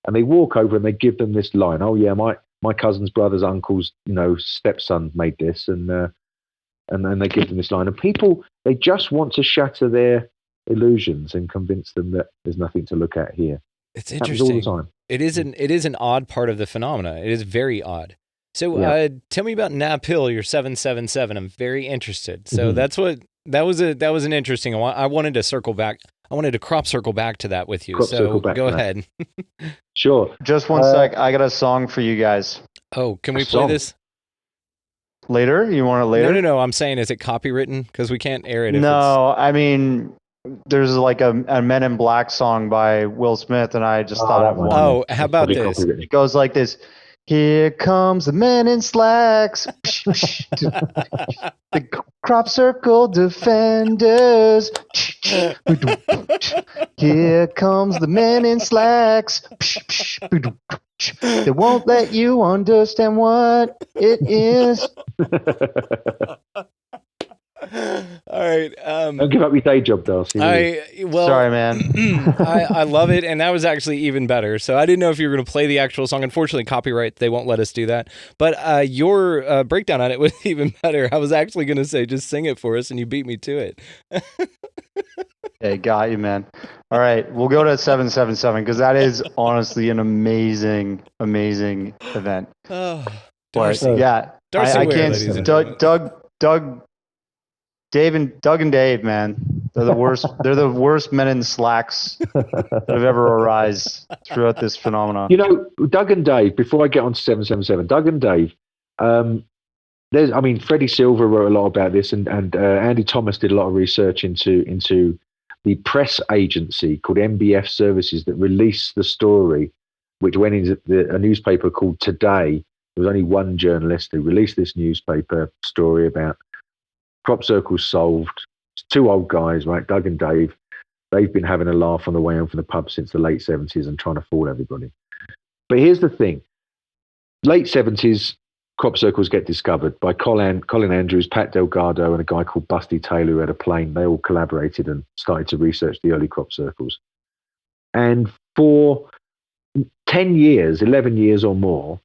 and they walk over and they give them this line. Oh, yeah, my cousin's brother's uncle's, stepson made this, and then they give them this line. And people, they just want to shatter their illusions and convince them that there's nothing to look at here. It's interesting. All the time. It is an odd part of the phenomena. It is very odd. So tell me about Napil, your 777. I'm very interested. So that was an interesting one. I wanted to circle back. I wanted to crop circle back to that with you. Go ahead. Sure. Just one sec. I got a song for you guys. Oh, can we play this later? You want it later? No. I'm saying, is it copywritten? Because we can't air it. No, I mean, there's like a Men in Black song by Will Smith, and I just thought of one. Oh, how about this? It goes like this. Here comes the men in slacks. The crop circle defenders. Here comes the men in slacks. They won't let you understand what it is. All right. Don't give up your day job, Darcy. Sorry, man. I love it, and that was actually even better. So I didn't know if you were going to play the actual song. Unfortunately, copyright, they won't let us do that. But your breakdown on it was even better. I was actually going to say, just sing it for us, and you beat me to it. Hey, got you, man. All right, we'll go to 777 because that is honestly an amazing event. Oh, Darcy. Yeah, Darcy I Weir, can't. Doug. Doug and Dave, man, they're the worst. They're the worst men in slacks that have ever arisen throughout this phenomenon. Doug and Dave. Before I get on to 777, Doug and Dave. Freddie Silver wrote a lot about this, and Andy Thomas did a lot of research into the press agency called MBF Services that released the story, which went into a newspaper called Today. There was only one journalist who released this newspaper story about crop circles solved. It's two old guys, right? Doug and Dave. They've been having a laugh on the way home from the pub since the late 70s and trying to fool everybody. But here's the thing. Late 70s, crop circles get discovered by Colin Andrews, Pat Delgado, and a guy called Busty Taylor who had a plane. They all collaborated and started to research the early crop circles. And for 10 years, 11 years or more,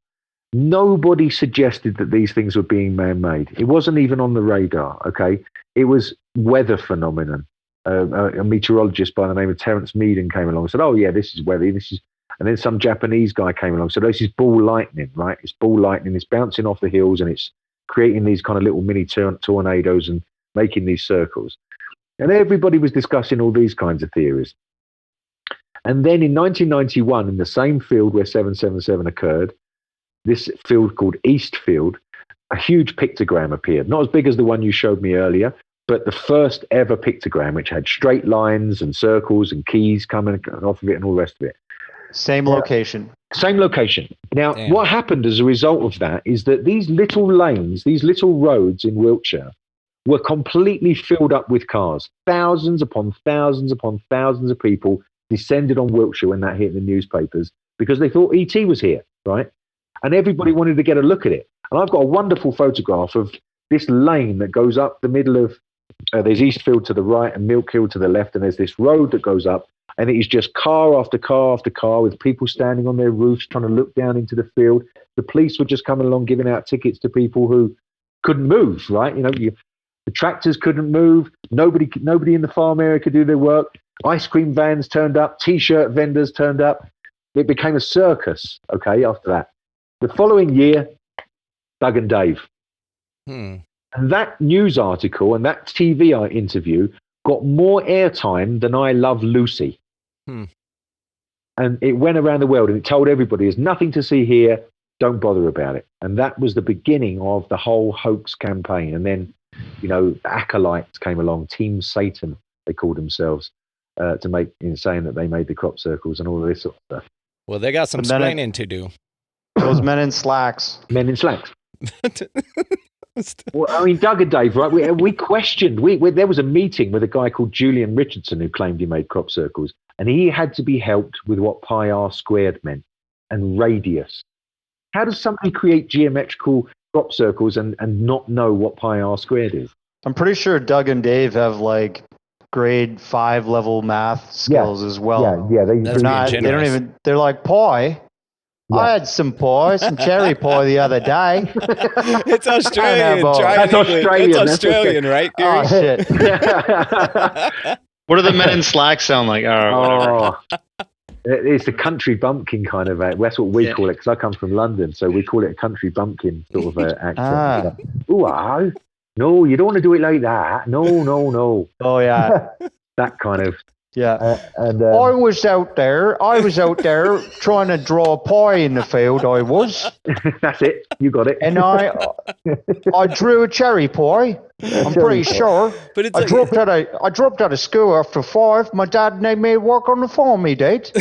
nobody suggested that these things were being man-made. It wasn't even on the radar, okay? It was weather phenomenon. A meteorologist by the name of Terence Meaden came along and said, oh, yeah, this is weather. And then some Japanese guy came along and said, oh, this is ball lightning, right? It's ball lightning. It's bouncing off the hills and it's creating these kind of little mini tornadoes and making these circles. And everybody was discussing all these kinds of theories. And then in 1991, in the same field where 777 occurred, this field called East Field, a huge pictogram appeared. Not as big as the one you showed me earlier, but the first ever pictogram, which had straight lines and circles and keys coming off of it and all the rest of it. Same location. Same location. Now, Damn. What happened as a result of that is that these little lanes, these little roads in Wiltshire were completely filled up with cars. Thousands upon thousands upon thousands of people descended on Wiltshire when that hit the newspapers because they thought ET was here, right? And everybody wanted to get a look at it. And I've got a wonderful photograph of this lane that goes up the middle of, there's Eastfield to the right and Milk Hill to the left, and there's this road that goes up, And it is just car after car after car with people standing on their roofs trying to look down into the field. The police were just coming along giving out tickets to people who couldn't move, right? The tractors couldn't move. Nobody in the farm area could do their work. Ice cream vans turned up. T-shirt vendors turned up. It became a circus, okay, after that. The following year, Doug and Dave. And that news article and that TV interview got more airtime than I Love Lucy. And it went around the world and it told everybody there's nothing to see here. Don't bother about it. And that was the beginning of the whole hoax campaign. And then, the acolytes came along, Team Satan, they called themselves, to make, saying that they made the crop circles and all of this sort of stuff. Well, they got some explaining to do. Those men in slacks. Men in slacks. Well, I mean, Doug and Dave, right? We questioned. There was a meeting with a guy called Julian Richardson who claimed he made crop circles, and he had to be helped with what pi r squared meant and radius. How does somebody create geometrical crop circles and not know what pi r squared is? I'm pretty sure Doug and Dave have like grade 5 level math skills as well. Yeah. They're like pie. Yeah. I had some cherry pie the other day. It's Australian. That's Australian. That's Australian, right, Gary? Oh, shit. What do the men in slack sound like? It's the country bumpkin kind of. That's what we call it, because I come from London, so we call it a country bumpkin sort of accent. Ooh, no, you don't want to do it like that. No. Oh, yeah. That kind of. Yeah. I was out there trying to draw a pie in the field. I was. That's it. You got it. And I drew a cherry pie. I'm pretty sure. But I dropped out of school after 5. My dad made me work on the farm. He did.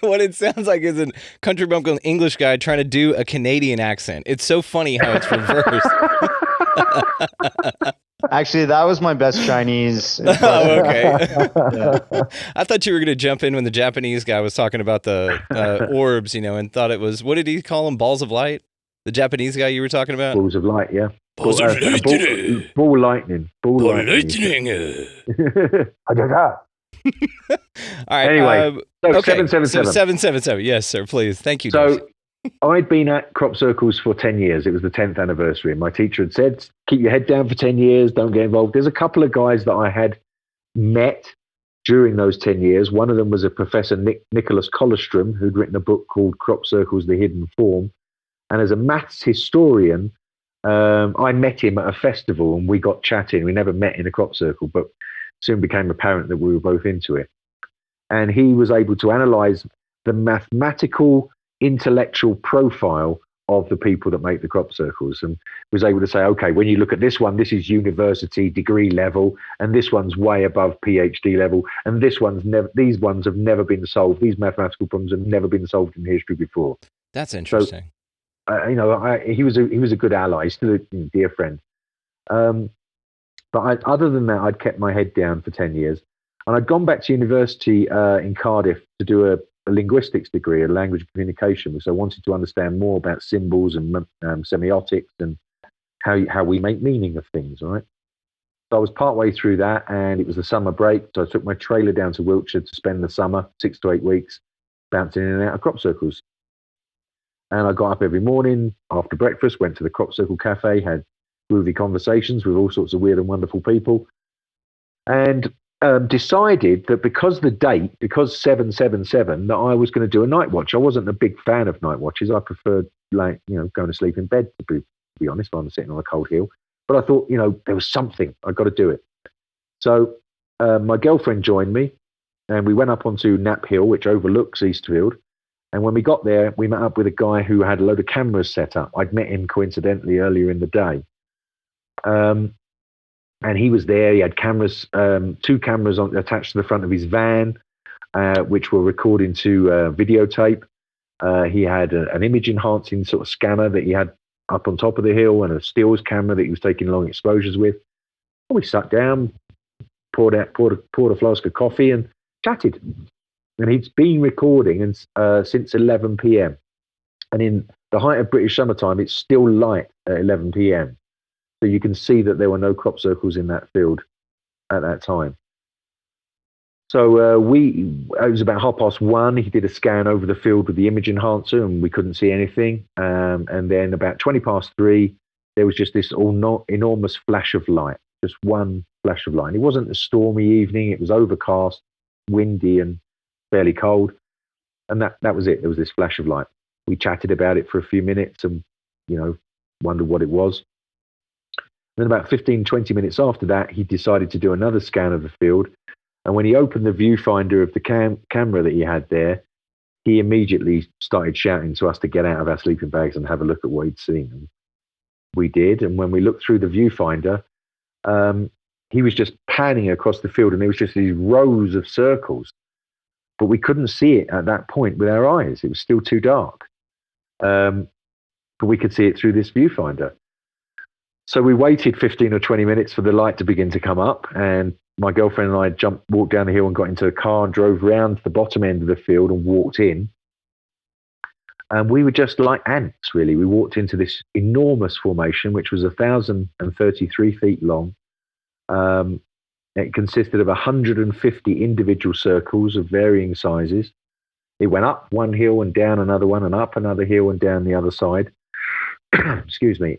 What it sounds like is a country bumpkin English guy trying to do a Canadian accent. It's so funny how it's reversed. Actually, that was my best Chinese. Oh, okay. Yeah. I thought you were going to jump in when the Japanese guy was talking about the orbs, and thought it was, what did he call them? Balls of light? The Japanese guy you were talking about? Balls of light, yeah. Balls of lightning. Ball lightning. Ball lightning. All right. Anyway, okay. 777. So 777. Yes, sir. Please. Thank you. So I'd been at crop circles for 10 years. It was the 10th anniversary. And my teacher had said, keep your head down for 10 years. Don't get involved. There's a couple of guys that I had met during those 10 years. One of them was a Professor Nicholas Colostrum, who'd written a book called Crop Circles, The Hidden Form. And as a maths historian, I met him at a festival and we got chatting. We never met in a crop circle, but soon became apparent that we were both into it. And he was able to analyze the mathematical intellectual profile of the people that make the crop circles, and was able to say, okay, when you look at this one, this is university degree level, and this one's way above PhD level, and these ones have never been solved. These mathematical problems have never been solved in history before. That's interesting. So, he was a good ally. He's still a dear friend. But other than that, I'd kept my head down for 10 years, and I'd gone back to university in Cardiff to do a linguistics degree, a language of communication, because I wanted to understand more about symbols and semiotics and how we make meaning of things, right? So I was partway through that, and it was the summer break, so I took my trailer down to Wiltshire to spend the summer, 6 to 8 weeks, bouncing in and out of crop circles. And I got up every morning after breakfast, went to the crop circle cafe, had groovy conversations with all sorts of weird and wonderful people, and decided that because 777, that I was going to do a night watch. I wasn't a big fan of night watches. I preferred going to sleep in bed, to be honest, rather than sitting on a cold hill. But I thought, there was something. I got to do it. So my girlfriend joined me, and we went up onto Knapp Hill, which overlooks Eastfield. And when we got there, we met up with a guy who had a load of cameras set up. I'd met him coincidentally earlier in the day. And he was there. He had cameras, 2 cameras attached to the front of his van, which were recording to videotape. He had an image enhancing sort of scanner that he had up on top of the hill, and a stills camera that he was taking long exposures with. And we sat down, poured a flask of coffee, and chatted. And he's been recording since 11 p.m. And in the height of British summertime, it's still light at 11 p.m. So you can see that there were no crop circles in that field at that time. So it was about 1:30. He did a scan over the field with the image enhancer, and we couldn't see anything. And then about 3:20, there was just this enormous flash of light, just one flash of light. It wasn't a stormy evening; it was overcast, windy, and fairly cold. And that was it. There was this flash of light. We chatted about it for a few minutes, and wondered what it was. Then about 15, 20 minutes after that, he decided to do another scan of the field. And when he opened the viewfinder of the camera that he had there, he immediately started shouting to us to get out of our sleeping bags and have a look at what he'd seen. And we did. And when we looked through the viewfinder, he was just panning across the field, and there was just these rows of circles. But we couldn't see it at that point with our eyes. It was still too dark. But we could see it through this viewfinder. So we waited 15 or 20 minutes for the light to begin to come up, and my girlfriend and I walked down the hill and got into a car and drove round to the bottom end of the field and walked in. And we were just like ants, really. We walked into this enormous formation, which was 1,033 feet long. It consisted of 150 individual circles of varying sizes. It went up one hill and down another one, and up another hill and down the other side. Excuse me.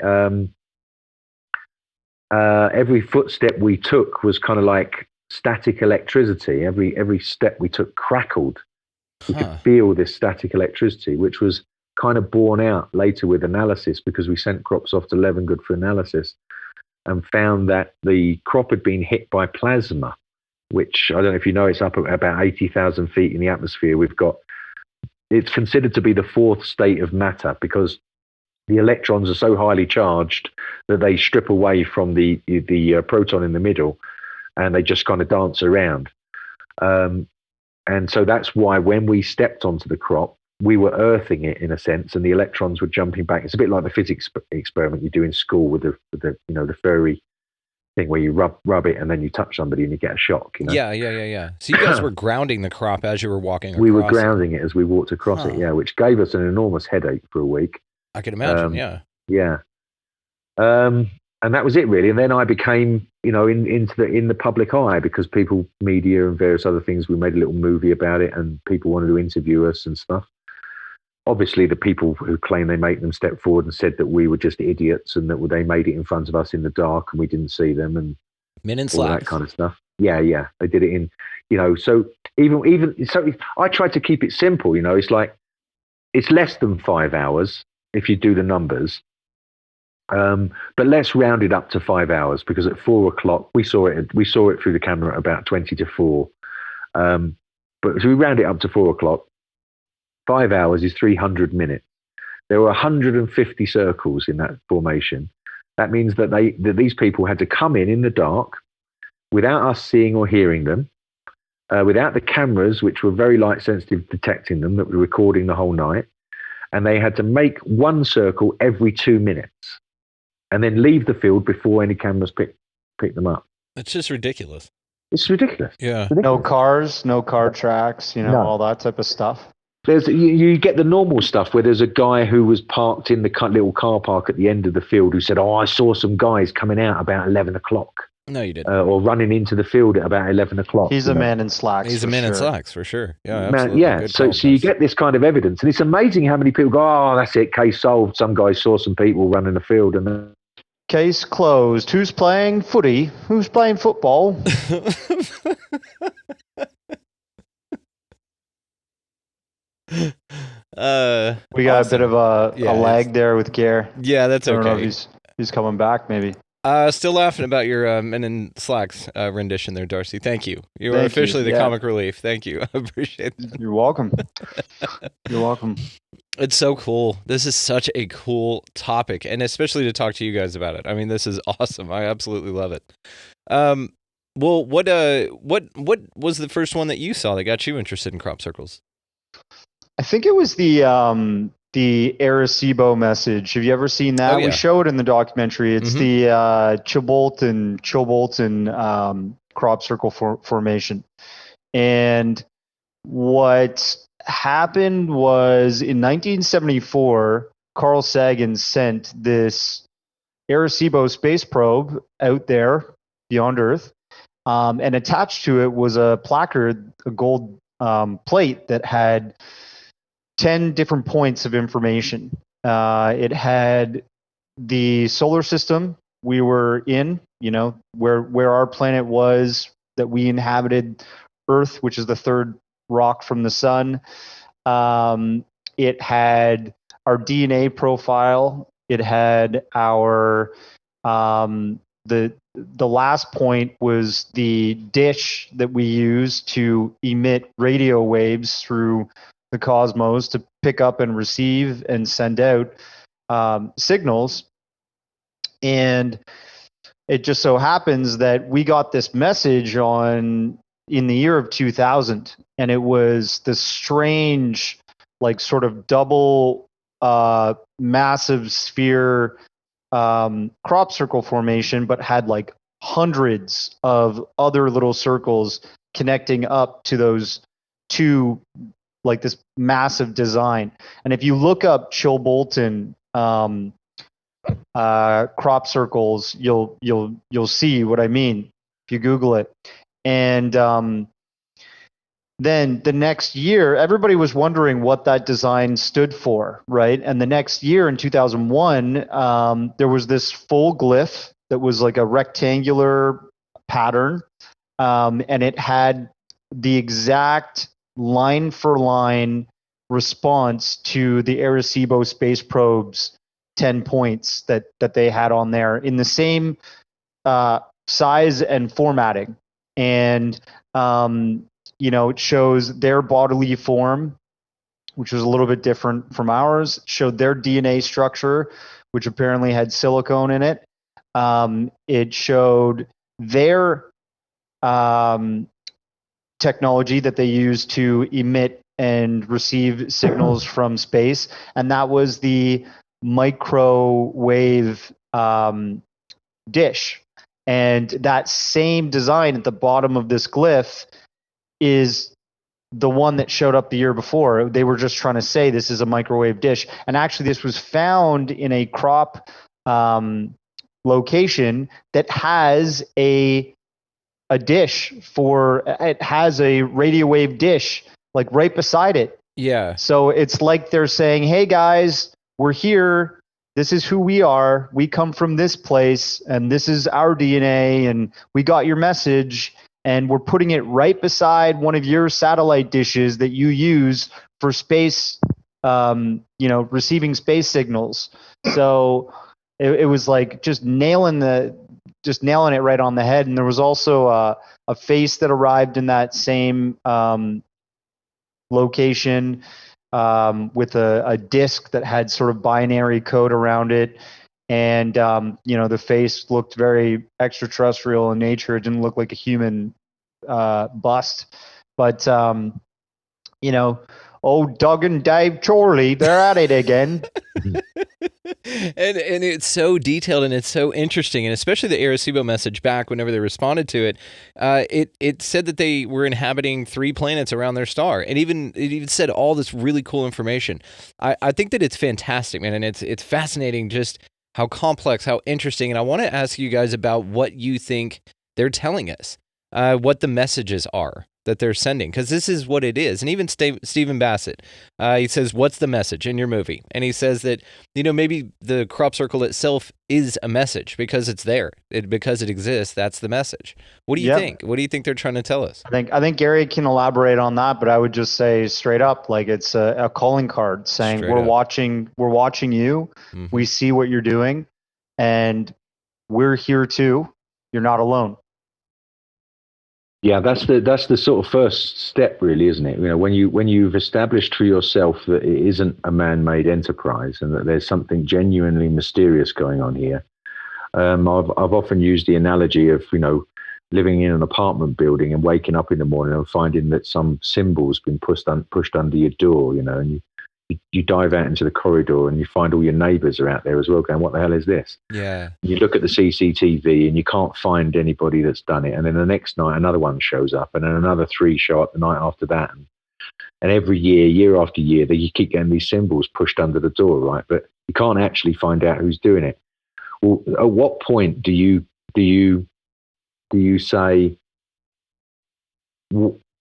Every footstep we took was kind of like static electricity. Every step we took crackled. We could feel this static electricity, which was kind of borne out later with analysis, because we sent crops off to Levengood for analysis and found that the crop had been hit by plasma, which, I don't know if you know, it's up at about 80,000 feet in the atmosphere. It's considered to be the fourth state of matter, because the electrons are so highly charged that they strip away from the proton in the middle, and they just kind of dance around. And so that's why when we stepped onto the crop, we were earthing it in a sense, and the electrons were jumping back. It's a bit like the physics experiment you do in school with the furry thing where you rub it and then you touch somebody and you get a shock. Yeah. So you guys were grounding the crop as you were walking across. We were grounding it as we walked across it, which gave us an enormous headache for a week. I can imagine, Yeah. And that was it, really. And then I became, in the public eye, because media and various other things, we made a little movie about it, and people wanted to interview us and stuff. Obviously, the people who claim they made them step forward and said that we were just idiots and that they made it in front of us in the dark and we didn't see them, and men in all slacks, that kind of stuff. Yeah. They did it in, so so I tried to keep it simple. It's like, it's less than 5 hours if you do the numbers. But let's round it up to 5 hours, because at 4 o'clock we saw it through the camera at about 20 to 4. But so we round it up to 4 o'clock. 5 hours is 300 minutes. There were 150 circles in that formation. That means that these people had to come in the dark, without us seeing or hearing them, without the cameras, which were very light sensitive, detecting them, that were recording the whole night. And they had to make one circle every 2 minutes, and then leave the field before any cameras pick them up. It's just ridiculous. It's ridiculous. Yeah. Ridiculous. No cars, no car tracks, all that type of stuff. You get the normal stuff where there's a guy who was parked in the little car park at the end of the field who said, I saw some guys coming out about 11 o'clock. No, you didn't. Or running into the field at about 11 o'clock. He's a man in slacks. He's a man in slacks, for sure. Yeah, absolutely. Yeah, so you get this kind of evidence. And it's amazing how many people go, oh, that's it, case solved. Some guys saw some people running the field. And case closed. Who's playing footy? Who's playing football? We got a bit of a lag there with Gare. Yeah, that's okay. I don't know if he's coming back, maybe. Still laughing about your Men in Slacks rendition there, Darcy. Thank you. You are officially the comic relief. Thank you. I appreciate that. You're welcome. You're welcome. It's so cool. This is such a cool topic, and especially to talk to you guys about it. I mean, this is awesome. I absolutely love it. Well, what was the first one that you saw that got you interested in crop circles? I think it was the Arecibo message. Have you ever seen that? Oh, yeah. We show it in the documentary. It's the Chilbolton crop circle formation. And what happened was in 1974, Carl Sagan sent this Arecibo space probe out there beyond Earth, And attached to it was a placard, a gold plate that had 10 different points of information. It had the solar system we were in, where our planet was, that we inhabited, Earth, which is the third rock from the sun. It had our DNA profile. It had our the last point was the dish that we use to emit radio waves through the cosmos to pick up and receive and send out signals. And it just so happens that we got this message in the year of 2000, and it was this strange, like sort of double massive sphere crop circle formation, but had like hundreds of other little circles connecting up to those two, like this massive design. And if you look up Chilbolton crop circles, you'll see what I mean if you Google it. And then the next year, everybody was wondering what that design stood for, right? And the next year, in 2001, there was this full glyph that was like a rectangular pattern, and it had the exact line-for-line response to the Arecibo space probe's 10 points that they had on there in the same size and formatting. And it shows their bodily form, which was a little bit different from ours. It showed their DNA structure, which apparently had silicone in it. It showed their technology that they used to emit and receive signals from space, and that was the microwave dish. And that same design at the bottom of this glyph is the one that showed up the year before. They were just trying to say this is a microwave dish. And actually this was found in a crop location that has a dish it has a radio wave dish like right beside it. Yeah. So it's like they're saying, hey guys, we're here. This is who we are. We come from this place, and this is our DNA, and we got your message, and we're putting it right beside one of your satellite dishes that you use for space, receiving space signals. So it was like just nailing it right on the head. And there was also a face that arrived in that same location with a disc that had sort of binary code around it. And, the face looked very extraterrestrial in nature. It didn't look like a human bust. But, old Doug and Dave Chorley, they're at it again. And it's so detailed and it's so interesting, and especially the Arecibo message back whenever they responded to it, it said that they were inhabiting 3 planets around their star, and it even said all this really cool information. I think that it's fantastic, man, and it's fascinating just how complex, how interesting, and I want to ask you guys about what you think they're telling us, what the messages are that they're sending, because this is what it is. And even Stephen Bassett, he says, what's the message in your movie? And he says that, maybe the crop circle itself is a message because it's there. Because it exists, that's the message. What do you think? What do you think they're trying to tell us? I think Gary can elaborate on that, but I would just say straight up, like it's a calling card saying we're watching you. Mm-hmm. We see what you're doing, and we're here too. You're not alone. Yeah, that's the sort of first step, really, isn't it? When you've established for yourself that it isn't a man-made enterprise and that there's something genuinely mysterious going on here. I've often used the analogy of living in an apartment building and waking up in the morning and finding that some symbol's been pushed under your door, and you dive out into the corridor and you find all your neighbours are out there as well going, what the hell is this? Yeah. You look at the CCTV and you can't find anybody that's done it. And then the next night, another one shows up, and then another 3 show up the night after that. And every year after year, you keep getting these symbols pushed under the door, right? But you can't actually find out who's doing it. Well, at what point do you say,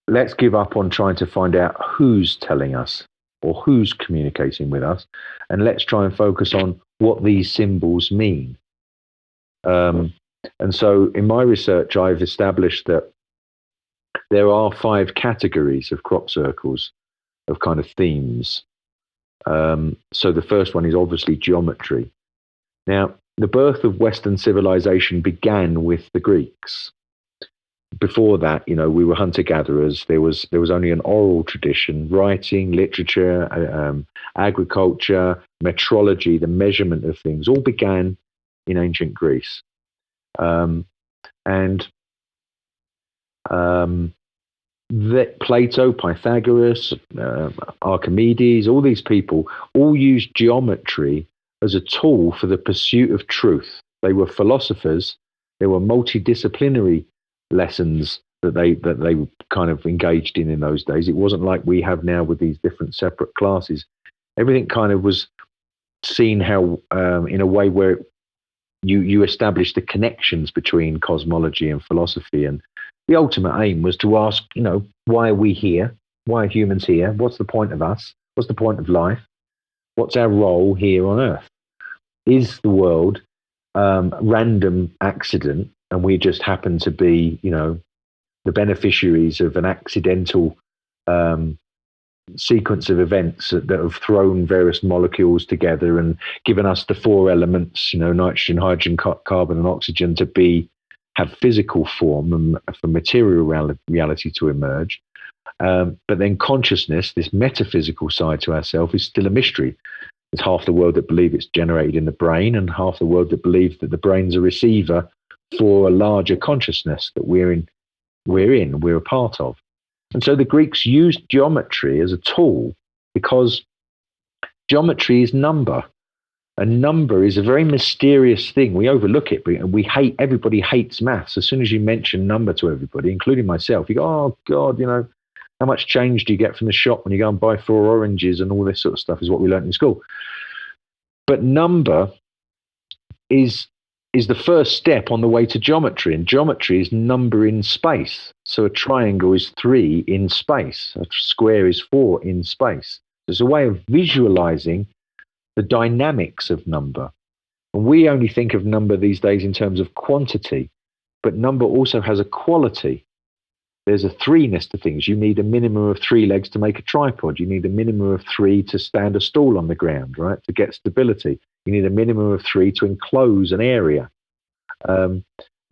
let's give up on trying to find out who's telling us or who's communicating with us, and let's try and focus on what these symbols mean. And so in my research, I've established that there are 5 categories of crop circles, of kind of themes. So the first one is obviously geometry. Now, the birth of Western civilization began with the Greeks. Before that, we were hunter-gatherers. There was only an oral tradition, writing, literature, agriculture, metrology, the measurement of things, all began in ancient Greece. Plato, Pythagoras, Archimedes, all these people all used geometry as a tool for the pursuit of truth. They were philosophers. There were multidisciplinary lessons that they kind of engaged in those days. It wasn't like we have now with these different separate classes. Everything kind of was seen how in a way where you establish the connections between cosmology and philosophy, and the ultimate aim was to ask, why are we here? Why are humans here? What's the point of us? What's the point of life? What's our role here on Earth? Is the world random accident, and we just happen to be, the beneficiaries of an accidental sequence of events that have thrown various molecules together and given us the 4 elements, nitrogen, hydrogen, carbon, and oxygen to have physical form and for material reality to emerge. But then consciousness, this metaphysical side to ourselves, is still a mystery. There's half the world that believe it's generated in the brain, and half the world that believes that the brain's a receiver for a larger consciousness that we're a part of. And so the Greeks used geometry as a tool because geometry is number. And number is a very mysterious thing. We overlook it, but everybody hates maths. As soon as you mention number to everybody, including myself, you go, oh God, how much change do you get from the shop when you go and buy 4 oranges, and all this sort of stuff is what we learned in school. But number is the first step on the way to geometry, and geometry is number in space. So a triangle is 3 in space, a square is 4 in space. There's a way of visualizing the dynamics of number. And we only think of number these days in terms of quantity, but number also has a quality. There's a 3-ness to things. You need a minimum of 3 legs to make a tripod. You need a minimum of 3 to stand a stool on the ground, right? To get stability. You need a minimum of 3 to enclose an area. The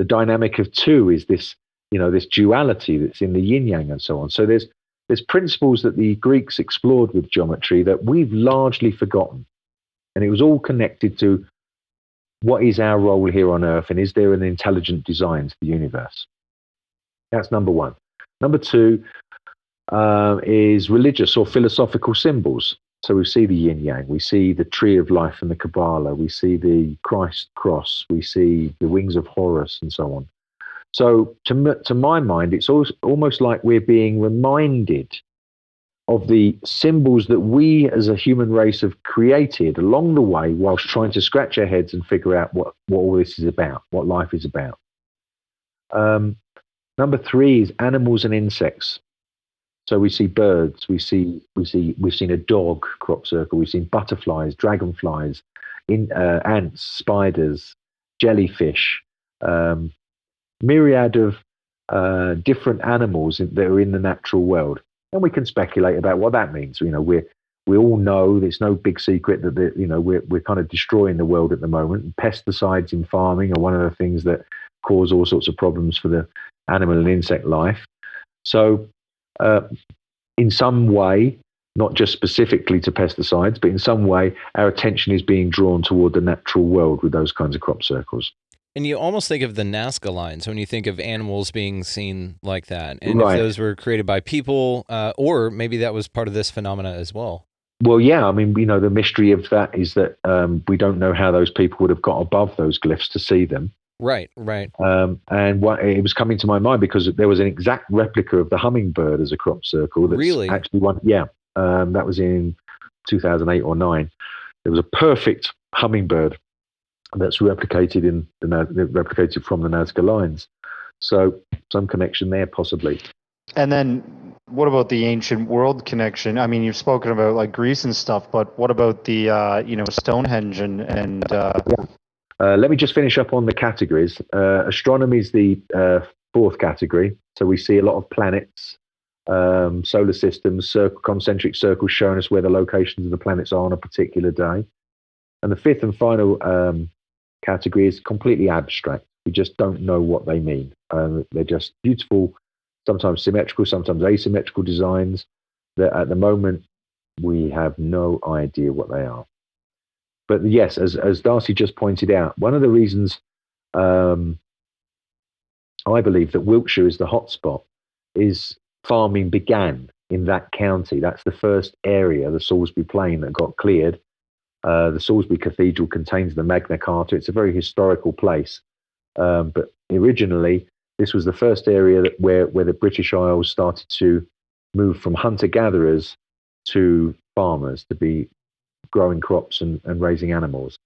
dynamic of 2 is this, this duality that's in the yin yang and so on. So there's principles that the Greeks explored with geometry that we've largely forgotten. And it was all connected to what is our role here on Earth, and is there an intelligent design to the universe? That's number 1. Number 2 is religious or philosophical symbols. So we see the yin yang, we see the tree of life and the Kabbalah, we see the Christ cross, we see the wings of Horus, and so on. So to my mind, it's almost like we're being reminded of the symbols that we as a human race have created along the way whilst trying to scratch our heads and figure out what all this is about, what life is about. Number 3 is animals and insects. So we see birds, we've seen a dog crop circle, we've seen butterflies, dragonflies, ants, spiders, jellyfish, myriad of different animals that are in the natural world. And we can speculate about what that means. We all know, there's no big secret that we're kind of destroying the world at the moment. And pesticides in farming are one of the things that cause all sorts of problems for the animal and insect life. So in some way, not just specifically to pesticides, but in some way, our attention is being drawn toward the natural world with those kinds of crop circles. And you almost think of the Nazca lines when you think of animals being seen like that. And Right. if those were created by people, or maybe that was part of this phenomena as well. Well, yeah, I mean, the mystery of that is that we don't know how those people would have got above those glyphs to see them. Right. And it was coming to my mind because there was an exact replica of the hummingbird as a crop circle. That's Really? Actually one, yeah. That was in 2008 or 9. There was a perfect hummingbird that's replicated from the Nazca lines. So some connection there, possibly. And then what about the ancient world connection? I mean, you've spoken about like Greece and stuff, but what about the Stonehenge and Let me just finish up on the categories. Astronomy is the fourth category. So we see a lot of planets, solar systems, concentric circles showing us where the locations of the planets are on a particular day. And the fifth and final category is completely abstract. We just don't know what they mean. They're just beautiful, sometimes symmetrical, sometimes asymmetrical designs that at the moment we have no idea what they are. But yes, as Darcy just pointed out, one of the reasons I believe that Wiltshire is the hotspot is farming began in that county. That's the first area, the Salisbury Plain, that got cleared. The Salisbury Cathedral contains the Magna Carta. It's a very historical place. But originally, this was the first area where the British Isles started to move from hunter-gatherers to farmers, to be growing crops and raising animals.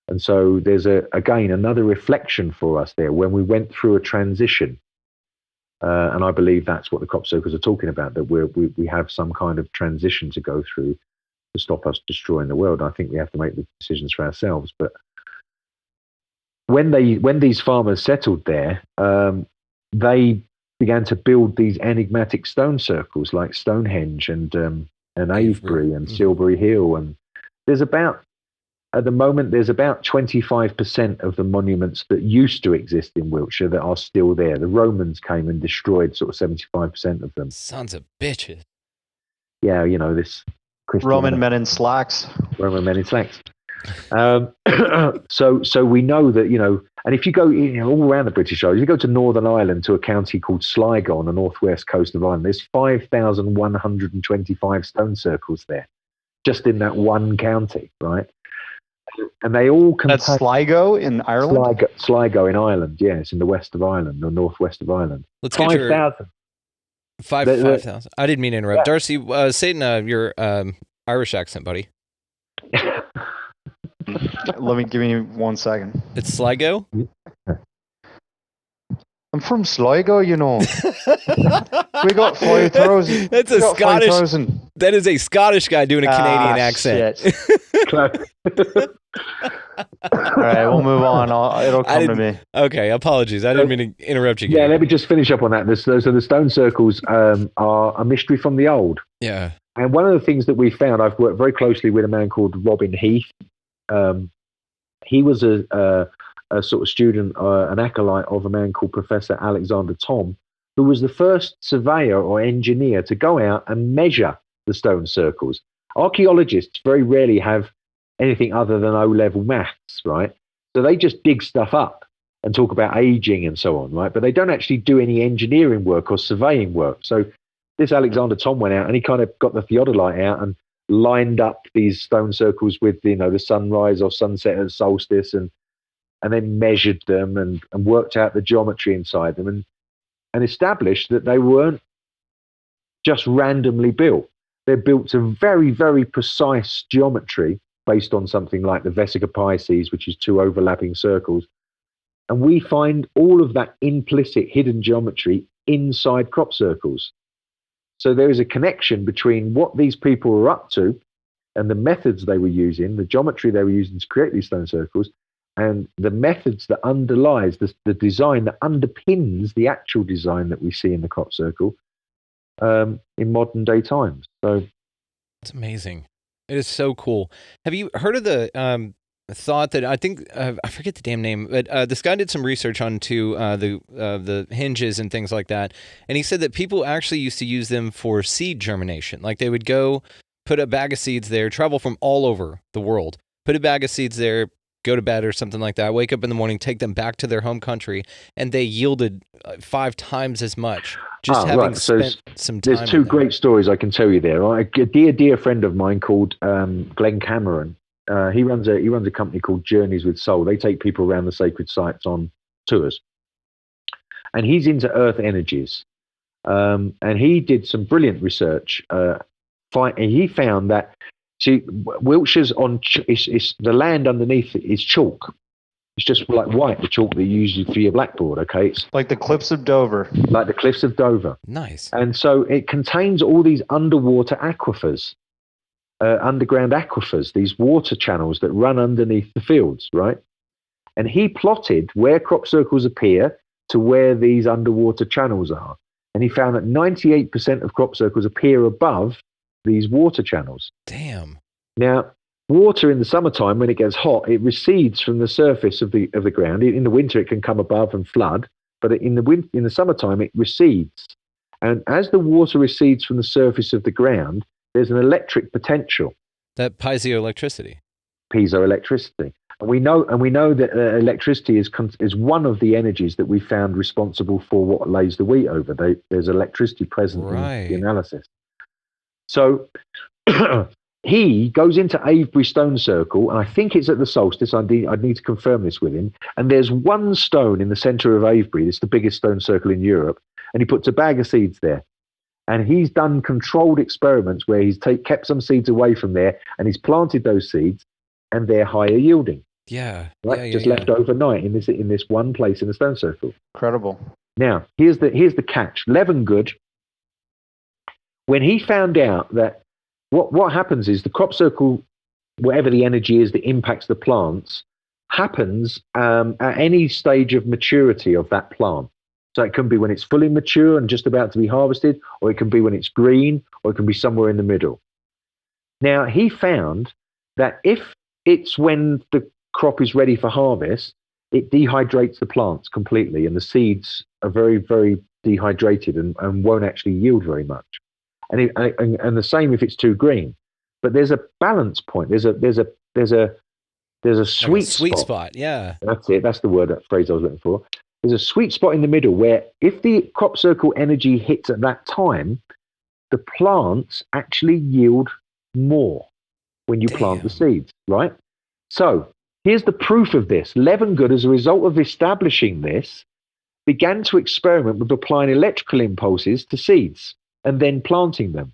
And so there's again another reflection for us there when we went through a transition. And I believe that's what the crop circles are talking about, that we have some kind of transition to go through to stop us destroying the world. I think we have to make the decisions for ourselves. But when these farmers settled there, they began to build these enigmatic stone circles like Stonehenge and Avebury and Silbury Hill. And at the moment, there's about 25% of the monuments that used to exist in Wiltshire that are still there. The Romans came and destroyed sort of 75% of them. Sons of bitches. Yeah, this Roman men in slacks. Roman men in slacks. So we know that, and if you go all around the British Isles, you go to Northern Ireland to a county called Sligo on the northwest coast of Ireland, there's 5,125 stone circles there, just in that one county, right? And they all contain... That's Sligo in Ireland? Sligo in Ireland, yes, in the west of Ireland, or northwest of Ireland. Let's 5,000. 5,000. I didn't mean to interrupt. Yeah. Darcy, say it in your Irish accent, buddy. Give me 1 second. It's Sligo? I'm from Sligo, We got 5,000. That's a Scottish. 5, that is a Scottish guy doing a Canadian accent. All right, we'll move on. It'll come to me. Okay, apologies. I didn't mean to interrupt you. Yeah, let me just finish up on that. So the stone circles are a mystery from the old. Yeah. And one of the things that we found, I've worked very closely with a man called Robin Heath. He was a sort of student, an acolyte of a man called Professor Alexander Thom, who was the first surveyor or engineer to go out and measure the stone circles. Archaeologists very rarely have anything other than O-level maths, right? So they just dig stuff up and talk about aging and so on, right? But they don't actually do any engineering work or surveying work. So this Alexander Thom went out and he kind of got the theodolite out and lined up these stone circles with the sunrise or sunset and solstice and then measured them and worked out the geometry inside them and established that they weren't just randomly built. They're built to very, very precise geometry based on something like the Vesica Pisces, which is 2 overlapping circles. And we find all of that implicit hidden geometry inside crop circles. So there is a connection between what these people were up to and the methods they were using, the geometry they were using to create these stone circles, and the methods that underlies the design that underpins the actual design that we see in the crop circle in modern day times. So it's amazing. It is so cool. Have you heard of the thought that I think I forget the damn name, but this guy did some research onto the hinges and things like that, and he said that people actually used to use them for seed germination. Like they would go put a bag of seeds there, travel from all over the world, put a bag of seeds there, go to bed or something like that, wake up in the morning, take them back to their home country, and they yielded 5 times as much. Just having spent some time. There's 2 great stories I can tell you there. A dear friend of mine called Glenn Cameron. He runs a company called Journeys with Soul. They take people around the sacred sites on tours, and he's into earth energies. And he did some brilliant research. He found that Wiltshire's the land underneath it is chalk, It's just like white, the chalk that you use for your blackboard. Okay, it's Like the Cliffs of Dover. like the cliffs of Dover. Nice. And so it contains all these underwater aquifers, underground aquifers, these water channels that run underneath the fields, right? And he plotted where crop circles appear to where these underwater channels are. And he found that 98% of crop circles appear above these water channels. Damn. Now, water in the summertime, when it gets hot, it recedes from the surface of the ground. In the winter, it can come above and flood, but in the summertime, it recedes. And as the water recedes from the surface of the ground, there's an electric potential. That piezoelectricity. Piezoelectricity. And we know that electricity is one of the energies that we found responsible for what lays the wheat over. There's electricity present in the analysis. So he goes into Avebury Stone Circle, and I think it's at the solstice. I'd need to confirm this with him. And there's one stone in the center of Avebury. It's the biggest stone circle in Europe. And he puts a bag of seeds there. And he's done controlled experiments where he's kept some seeds away from there, and he's planted those seeds, and they're higher yielding. Yeah. Right? Just left overnight in this one place in the stone circle. Incredible. Now, here's the catch. Levengood, when he found out that what happens is the crop circle, whatever the energy is that impacts the plants, happens at any stage of maturity of that plant. So it can be when it's fully mature and just about to be harvested, or it can be when it's green, or it can be somewhere in the middle. Now, he found that if it's when the crop is ready for harvest, it dehydrates the plants completely, and the seeds are very, very dehydrated and won't actually yield very much. And the same if it's too green. But there's a balance point. There's a sweet spot. Yeah. That's it. That's the word, that phrase I was looking for. There's a sweet spot in the middle where if the crop circle energy hits at that time, the plants actually yield more when you plant the seeds, right? So here's the proof of this. Levengood, as a result of establishing this, began to experiment with applying electrical impulses to seeds and then planting them.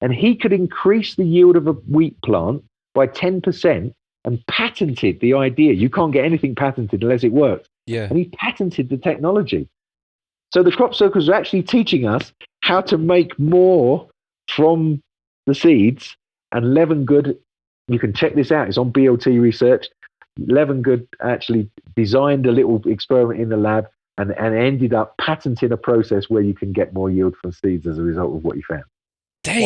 And he could increase the yield of a wheat plant by 10% and patented the idea. You can't get anything patented unless it works. Yeah. And he patented the technology. So the crop circles are actually teaching us how to make more from the seeds. And Levengood, you can check this out, it's on BLT research. Levengood actually designed a little experiment in the lab and ended up patenting a process where you can get more yield from seeds as a result of what he found. Damn.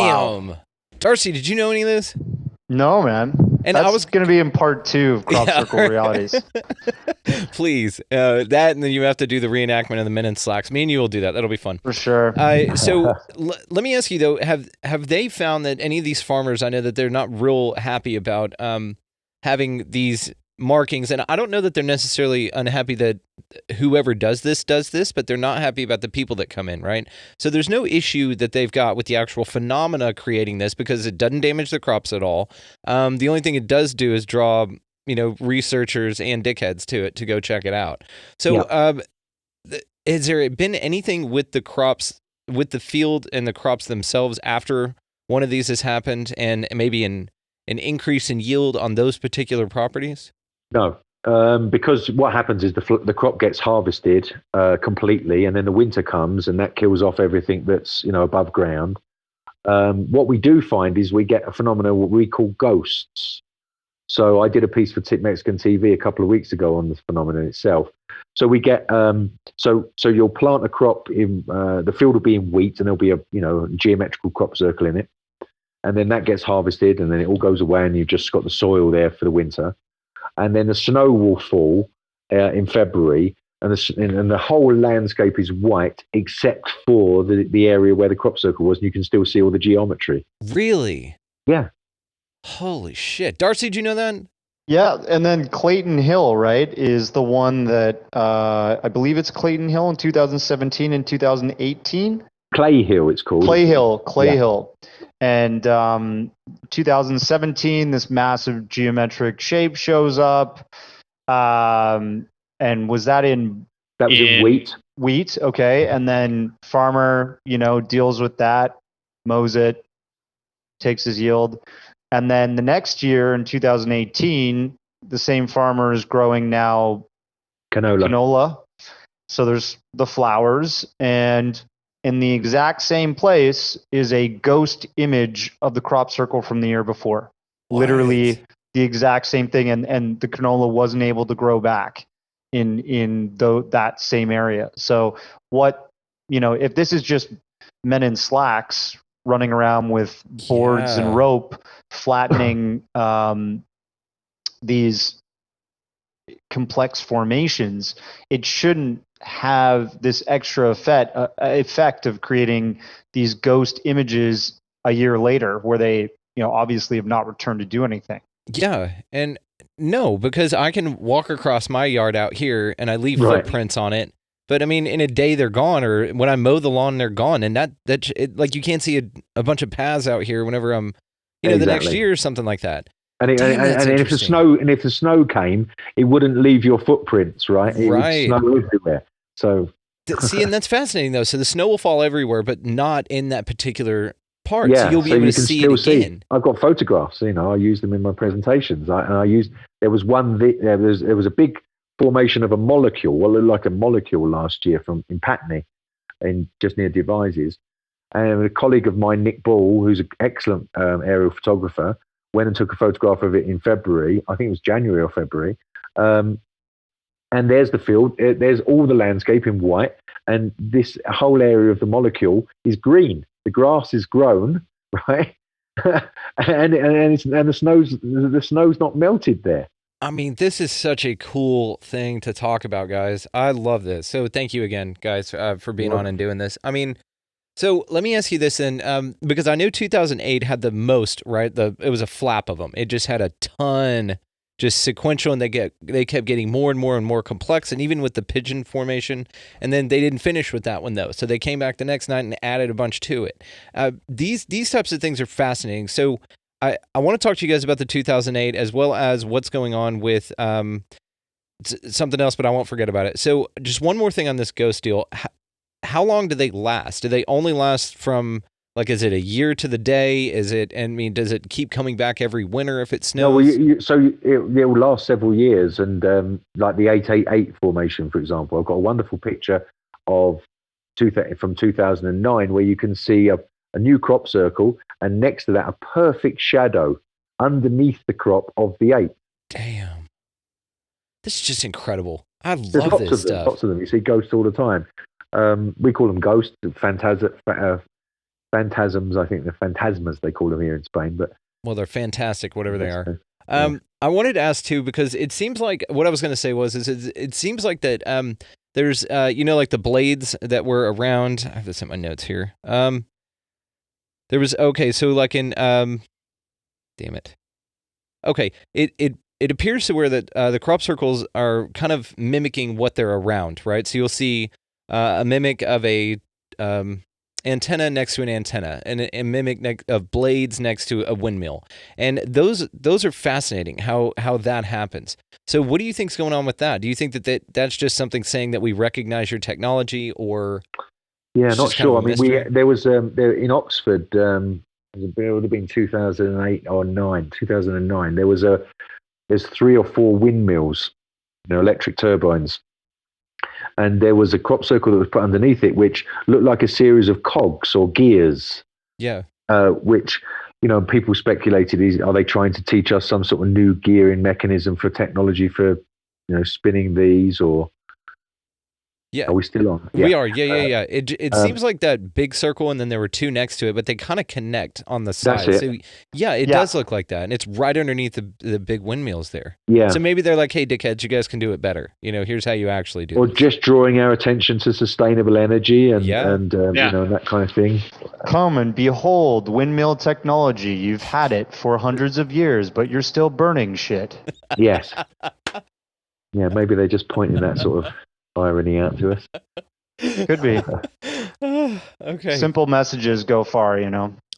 Wow. Darcy, did you know any of this? No, man. And that's I was going to be in part 2 of Crop Circle Realities. Please. That, and then you have to do the reenactment of the Men in Slacks. Me and you will do that. That'll be fun. For sure. So let me ask you, though, have they found that any of these farmers, I know that they're not real happy about having these markings, and I don't know that they're necessarily unhappy that whoever does this, but they're not happy about the people that come in, right? So there's no issue that they've got with the actual phenomena creating this because it doesn't damage the crops at all. The only thing it does do is draw, researchers and dickheads to it to go check it out. So has there been anything with the crops, with the field and the crops themselves after one of these has happened, and maybe an increase in yield on those particular properties? No, because what happens is the crop gets harvested completely, and then the winter comes, and that kills off everything that's above ground. What we do find is we get a phenomenon what we call ghosts. So I did a piece for Mexican TV a couple of weeks ago on the phenomenon itself. So we get so you'll plant a crop in the field will be in wheat, and there'll be a geometrical crop circle in it, and then that gets harvested, and then it all goes away, and you've just got the soil there for the winter. And then the snow will fall in February, and the whole landscape is white except for the area where the crop circle was, and you can still see all the geometry. Really? Yeah. Holy shit. Darcy, do you know that? Yeah, and then Clayton Hill, right, is the one that I believe it's Clayton Hill in 2017 and 2018. Clay Hill, it's called. Clay Hill. And 2017, this massive geometric shape shows up. And was that in... That was in wheat. Wheat, okay. And then farmer, deals with that, mows it, takes his yield. And then the next year in 2018, the same farmer is growing now canola. So there's the flowers, and in the exact same place is a ghost image of the crop circle from the year before. What? Literally the exact same thing, and the canola wasn't able to grow back in that same area. So what, if this is just men in slacks running around with boards and rope flattening these complex formations, it shouldn't have this extra effect of creating these ghost images a year later where they obviously have not returned to do anything. Yeah, and no, because I can walk across my yard out here and I leave footprints on it. But I mean, in a day they're gone, or when I mow the lawn they're gone, and like you can't see a bunch of paths out here whenever I'm, the next year or something like that. And if the snow came, it wouldn't leave your footprints, right? It would snow everywhere. So see, and that's fascinating though. So the snow will fall everywhere, but not in that particular part. Yeah, so you'll be able to see it again. I've got photographs. I use them in my presentations. There was a big formation of a molecule, what looked like a molecule last year in Patney, just near Devizes. And a colleague of mine, Nick Ball, who's an excellent aerial photographer, went and took a photograph of it in February. I think it was January or February. And there's the field. There's all the landscape in white. And this whole area of the molecule is green. The grass is grown, right? and the snow's not melted there. I mean, this is such a cool thing to talk about, guys. I love this. So thank you again, guys, for being on and doing this. I mean, so let me ask you this then, because I know 2008 had the most, right? It was a flap of them. It just had a ton, just sequential, and they kept getting more and more and more complex, and even with the pigeon formation. And then they didn't finish with that one though, so they came back the next night and added a bunch to it. These types of things are fascinating. So I want to talk to you guys about the 2008 as well as what's going on with something else, but I won't forget about it. So just one more thing on this ghost deal. How long do they last? Do they only last from, like, is it a year to the day? Does it keep coming back every winter if it snows? No, it will last several years. And like the 888 formation, for example, I've got a wonderful picture from 2009 where you can see a new crop circle, and next to that, a perfect shadow underneath the crop of the 8. Damn. This is just incredible. I love this stuff. Lots of them. You see ghosts all the time. We call them ghosts, phantasms. I think they're phantasmas, they call them here in Spain. But they're fantastic, whatever they are. I wanted to ask too, because it seems like what I was going to say it seems like that there's like the blades that were around. I have this in my notes here. There was so like in damn it. Okay, it appears to where that the crop circles are kind of mimicking what they're around, right? So you'll see a mimic of a antenna next to an antenna, and a mimic of blades next to a windmill, and those are fascinating. How that happens. So what do you think's going on with that? Do you think that's just something saying that we recognize your technology, or? Yeah, not sure. I mean, there was there in Oxford. It would have been 2008 or 2009. There's 3 or 4 windmills, electric turbines. And there was a crop circle that was put underneath it, which looked like a series of cogs or gears. Yeah. Which, people speculated, are they trying to teach us some sort of new gearing mechanism for technology for, spinning these, or? Yeah. Are we still on? Yeah. We are. Yeah. It seems like that big circle, and then there were 2 next to it, but they kind of connect on the side. That's it. So it does look like that, and it's right underneath the big windmills there. Yeah. So maybe they're like, "Hey, dickheads, you guys can do it better. Here's how you actually do it." Or just drawing our attention to sustainable energy and that kind of thing. Come and behold windmill technology. You've had it for hundreds of years, but you're still burning shit. Yes. Yeah, maybe they're just pointing that sort of irony out to us. Could be. Okay. Simple messages go far,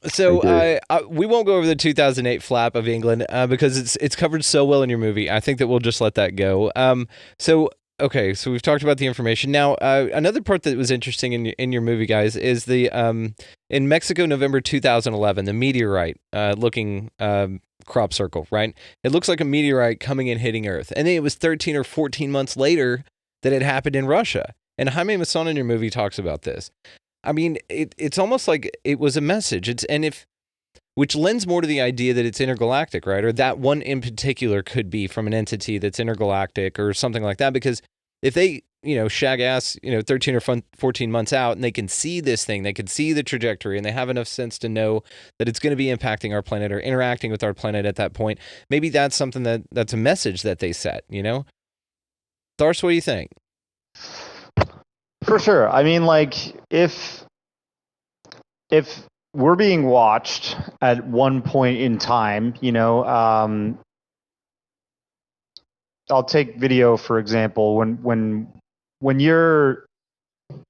So we won't go over the 2008 flap of England because it's covered so well in your movie. I think that we'll just let that go. So we've talked about the information. Now, another part that was interesting in your movie, guys, is the in Mexico, November 2011, the meteorite looking crop circle, right? It looks like a meteorite coming and hitting Earth. And then it was 13 or 14 months later that it happened in Russia. And Jaime Maussan in your movie talks about this. I mean, it's almost like it was a message. Which lends more to the idea that it's intergalactic, right? Or that one in particular could be from an entity that's intergalactic or something like that. Because if they, shag ass, 13 or 14 months out and they can see this thing, they can see the trajectory and they have enough sense to know that it's going to be impacting our planet or interacting with our planet at that point, maybe that's something that's a message that they set, Darce, what do you think? For sure. I mean, like, if we're being watched at one point in time, I'll take video for example. When you're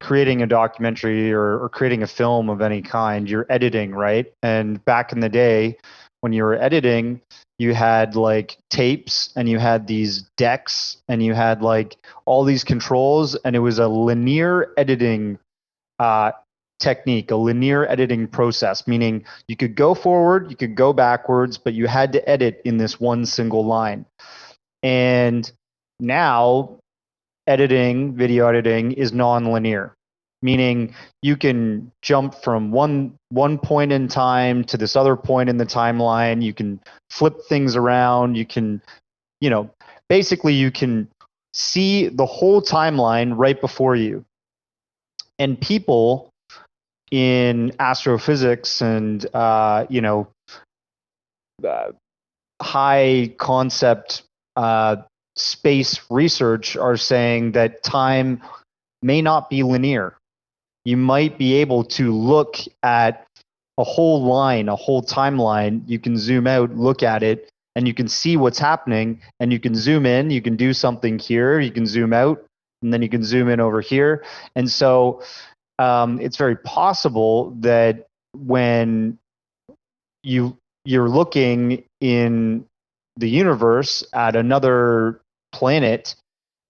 creating a documentary or creating a film of any kind, you're editing, right? And back in the day, when you were editing, you had like tapes and you had these decks and you had like all these controls, and it was a linear editing technique, a linear editing process, meaning you could go forward, you could go backwards, but you had to edit in this one single line. And now video editing is non-linear, meaning you can jump from one point in time to this other point in the timeline. You can flip things around. You can, basically you can see the whole timeline right before you. And people in astrophysics and, high concept space research are saying that time may not be linear. You might be able to look at a whole line, a whole timeline. You can zoom out, look at it, and you can see what's happening, and you can zoom in, you can do something here, you can zoom out, and then you can zoom in over here. And so it's very possible that when you're looking in the universe at another planet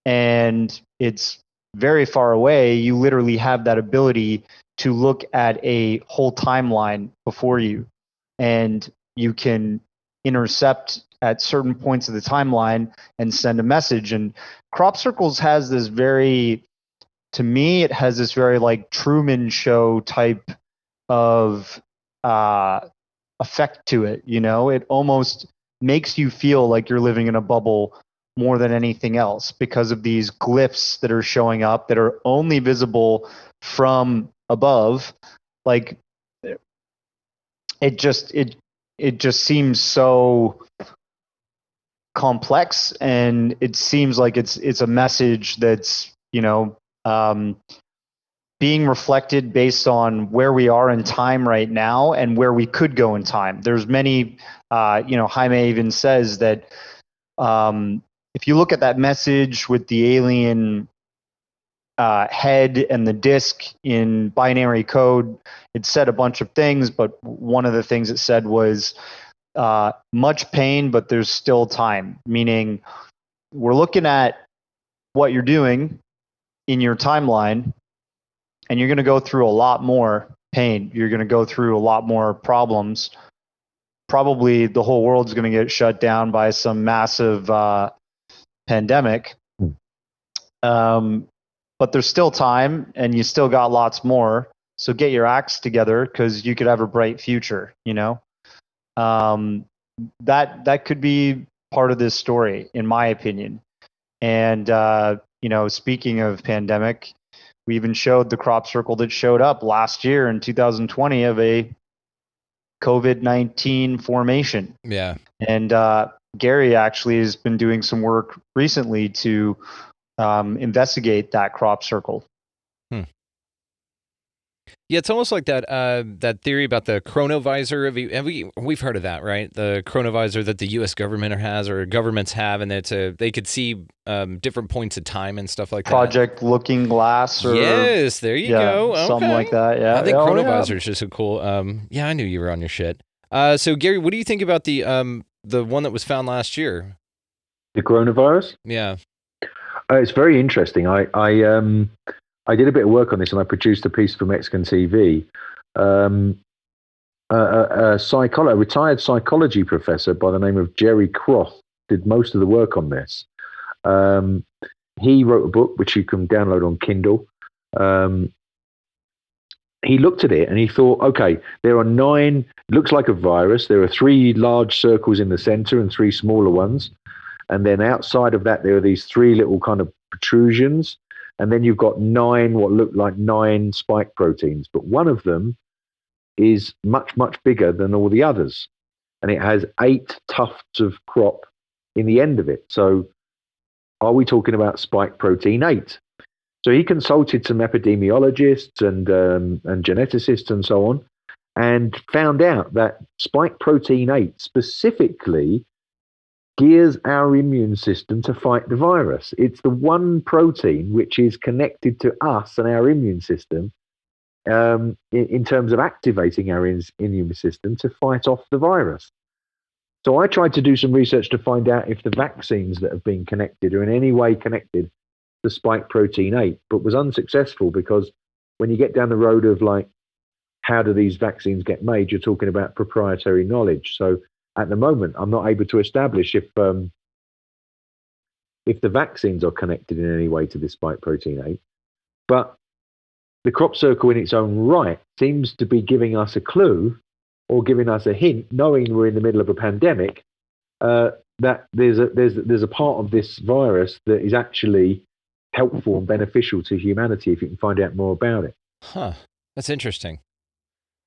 and it's very far away, you literally have that ability to look at a whole timeline before you, and you can intercept at certain points of the timeline and send a message. And crop circles has this very, to me, it has this very like Truman Show type of effect to it. It almost makes you feel like you're living in a bubble more than anything else because of these glyphs that are showing up that are only visible from above. Like it just seems so complex, and it seems like it's a message that's being reflected based on where we are in time right now and where we could go in time. There's many, Jaime even says that if you look at that message with the alien head and the disc in binary code, it said a bunch of things, but one of the things it said was much pain, but there's still time, meaning we're looking at what you're doing in your timeline, and you're going to go through a lot more pain. You're going to go through a lot more problems. Probably the whole world's going to get shut down by some massive pandemic. But there's still time, and you still got lots more. So get your acts together, because you could have a bright future, that could be part of this story, in my opinion. And, speaking of pandemic, we even showed the crop circle that showed up last year in 2020 of a COVID-19 formation. Yeah. And Gary actually has been doing some work recently to investigate that crop circle. Yeah, it's almost like that theory about the chronovisor. We've heard of that, right? The chronovisor that the U.S. government has or governments have, and that they could see different points of time and stuff like that. Project Looking Glass. Yes, there you go. Okay. Something like that. Yeah, I think chronovisor is just so cool. I knew you were on your shit. So Gary, what do you think about the one that was found last year? The coronavirus? Yeah. It's very interesting. I did a bit of work on this, and I produced a piece for Mexican TV. A retired psychology professor by the name of Jerry Croft did most of the work on this. he wrote a book which you can download on Kindle. He looked at it and he thought, okay, there are 9, looks like a virus. There are 3 large circles in the center and 3 smaller ones. And then outside of that, there are these 3 little kind of protrusions. And then you've got 9, what look like 9 spike proteins. But one of them is much, much bigger than all the others. And it has 8 tufts of crop in the end of it. So are we talking about spike protein 8? So he consulted some epidemiologists and geneticists and so on, and found out that spike protein 8 specifically gears our immune system to fight the virus. It's the one protein which is connected to us and our immune system in terms of activating our immune system to fight off the virus. So I tried to do some research to find out if the vaccines that have been connected are in any way connected to spike protein 8, but was unsuccessful, because when you get down the road of like, how do these vaccines get made, you're talking about proprietary knowledge. So at the moment, I'm not able to establish if the vaccines are connected in any way to this spike protein 8. But the crop circle in its own right seems to be giving us a clue, or giving us a hint, knowing we're in the middle of a pandemic, that there's a part of this virus that is actually helpful and beneficial to humanity if you can find out more about it. Huh. That's interesting.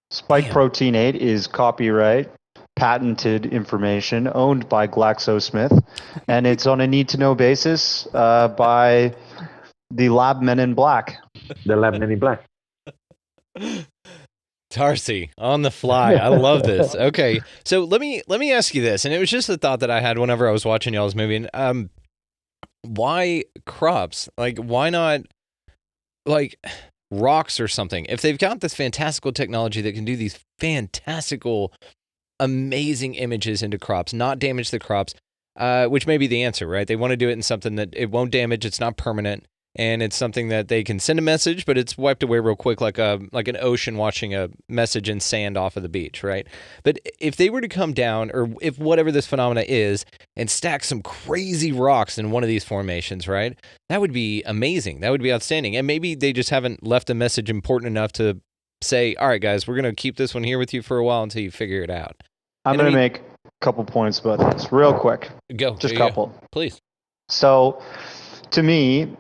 Spike protein 8 is copyright, patented information owned by GlaxoSmith, and it's on a need-to-know basis by the lab men in black. The lab men in black. Darcy, on the fly. I love this. Okay, so let me ask you this, and it was just a thought that I had whenever I was watching y'all's movie. And, why crops? Like, why not like rocks or something? If they've got this fantastical technology that can do these fantastical, amazing images into crops, not damage the crops, which may be the answer, right? They want to do it in something that it won't damage, it's not permanent, and it's something that they can send a message, but it's wiped away real quick, like an ocean watching a message in sand off of the beach, right? But if they were to come down, or if whatever this phenomena is, and stack some crazy rocks in one of these formations, right? That would be amazing. That would be outstanding. And maybe they just haven't left a message important enough to say, all right, guys, we're going to keep this one here with you for a while until you figure it out. I'm going to make a couple points about this real quick. Go. Just a couple. Please. So, to me,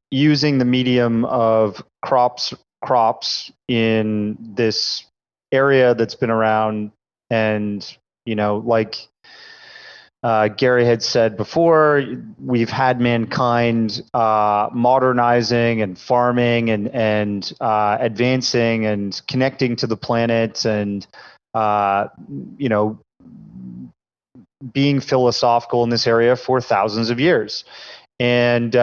using the medium of crops in this area that's been around, and like Gary had said before, we've had mankind modernizing and farming and advancing and connecting to the planet, and being philosophical in this area for thousands of years. And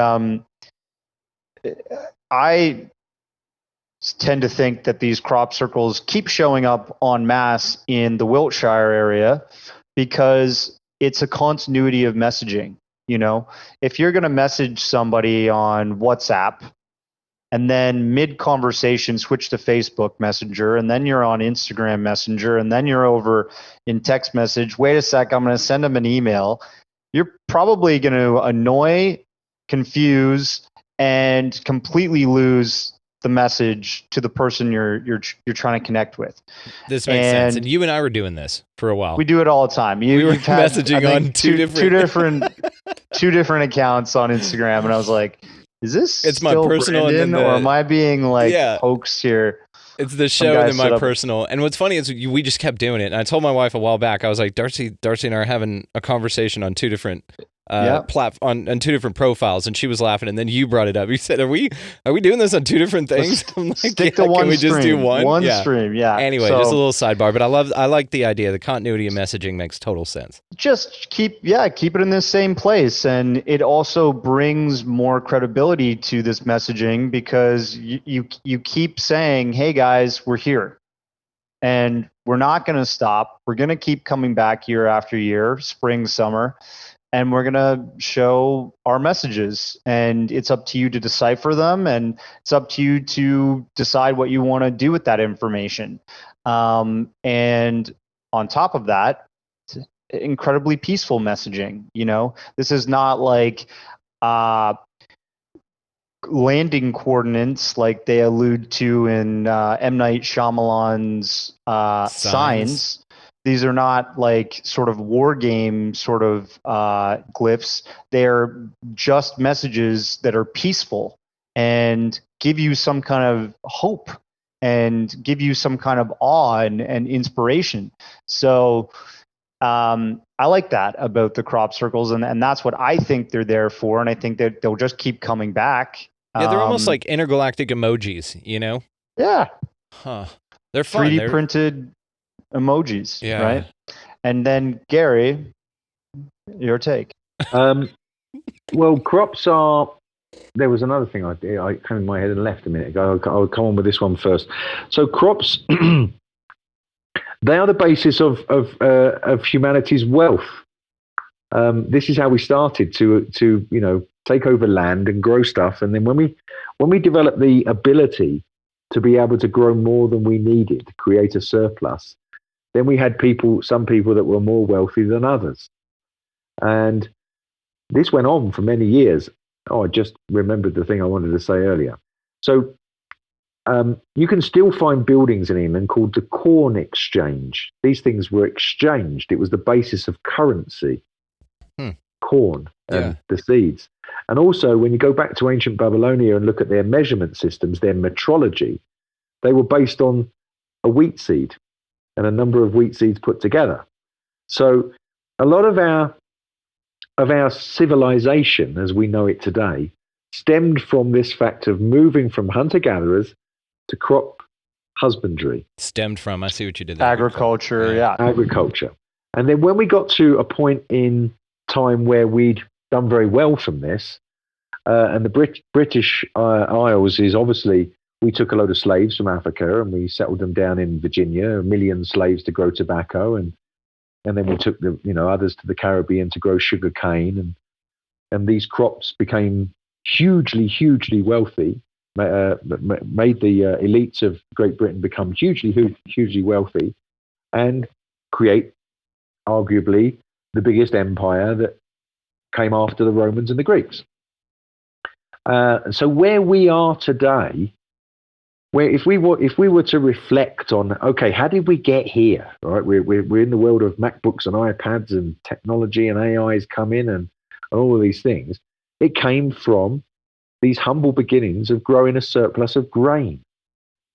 I tend to think that these crop circles keep showing up en masse in the Wiltshire area because it's a continuity of messaging. If you're going to message somebody on WhatsApp and then mid-conversation switch to Facebook Messenger, and then you're on Instagram Messenger, and then you're over in text message, wait a sec, I'm going to send them an email, you're probably going to annoy, confuse, and completely lose the message to the person you're trying to connect with. This makes sense. And you and I were doing this for a while. We do it all the time. We were messaging on two different accounts on Instagram, and I was like, is this it's my personal Brandon, or am I being hoaxed here? It's the show and then my personal. And what's funny is we just kept doing it. And I told my wife a while back, I was like, Darcy and I are having a conversation on 2 different on 2 different profiles, and she was laughing, and then you brought it up. You said, "Are we doing this on 2 different things?" I'm like, stick to one can we stream. Just do one stream? Yeah. Anyway, just a little sidebar, but I like the idea. The continuity of messaging makes total sense. Just keep it in the same place, and it also brings more credibility to this messaging because you keep saying, "Hey guys, we're here." And we're not going to stop. We're going to keep coming back year after year, spring, summer, and we're going to show our messages. And it's up to you to decipher them, and it's up to you to decide what you want to do with that information. And on top of that, incredibly peaceful messaging. This is not like landing coordinates like they allude to in M. Night Shyamalan's Signs. These are not like sort of war game sort of glyphs. They're just messages that are peaceful and give you some kind of hope and give you some kind of awe and inspiration. So I like that about the crop circles, and that's what I think they're there for, and I think that they'll just keep coming back. Yeah, they're almost like intergalactic emojis, Yeah. Huh. They're fun. 3D printed emojis, Yeah. right? And then, Gary, your take. Well, crops are. There was another thing I came in my head and left a minute ago. I'll come on with this one first. So crops, they are the basis of humanity's wealth. This is how we started to take over land and grow stuff, and then when we developed the ability to be able to grow more than we needed, create a surplus, then we had some people that were more wealthy than others, and this went on for many years. Oh, I just remembered the thing I wanted to say earlier. So you can still find buildings in England called the Corn Exchange. These things were exchanged. It was the basis of currency. Corn and the seeds. And also, when you go back to ancient Babylonia and look at their measurement systems, their metrology, they were based on a wheat seed and a number of wheat seeds put together. So a lot of our civilization, as we know it today, stemmed from this fact of moving from hunter-gatherers to crop husbandry. Stemmed from, I see what you did there. Agriculture, yeah. Agriculture. And then when we got to a point in time where we'd done very well from this, and the British Isles is obviously, we took a load of slaves from Africa and we settled them down in Virginia, 1 million slaves to grow tobacco, and then we took others to the Caribbean to grow sugar cane, and these crops became hugely, hugely wealthy, made the elites of Great Britain become hugely, hugely wealthy, and create arguably the biggest empire that came after the Romans and the Greeks. So where we are today, where if we were to reflect on, okay, how did we get here? Right, we're in the world of MacBooks and iPads and technology, and AI's come in and all of these things. It came from these humble beginnings of growing a surplus of grain.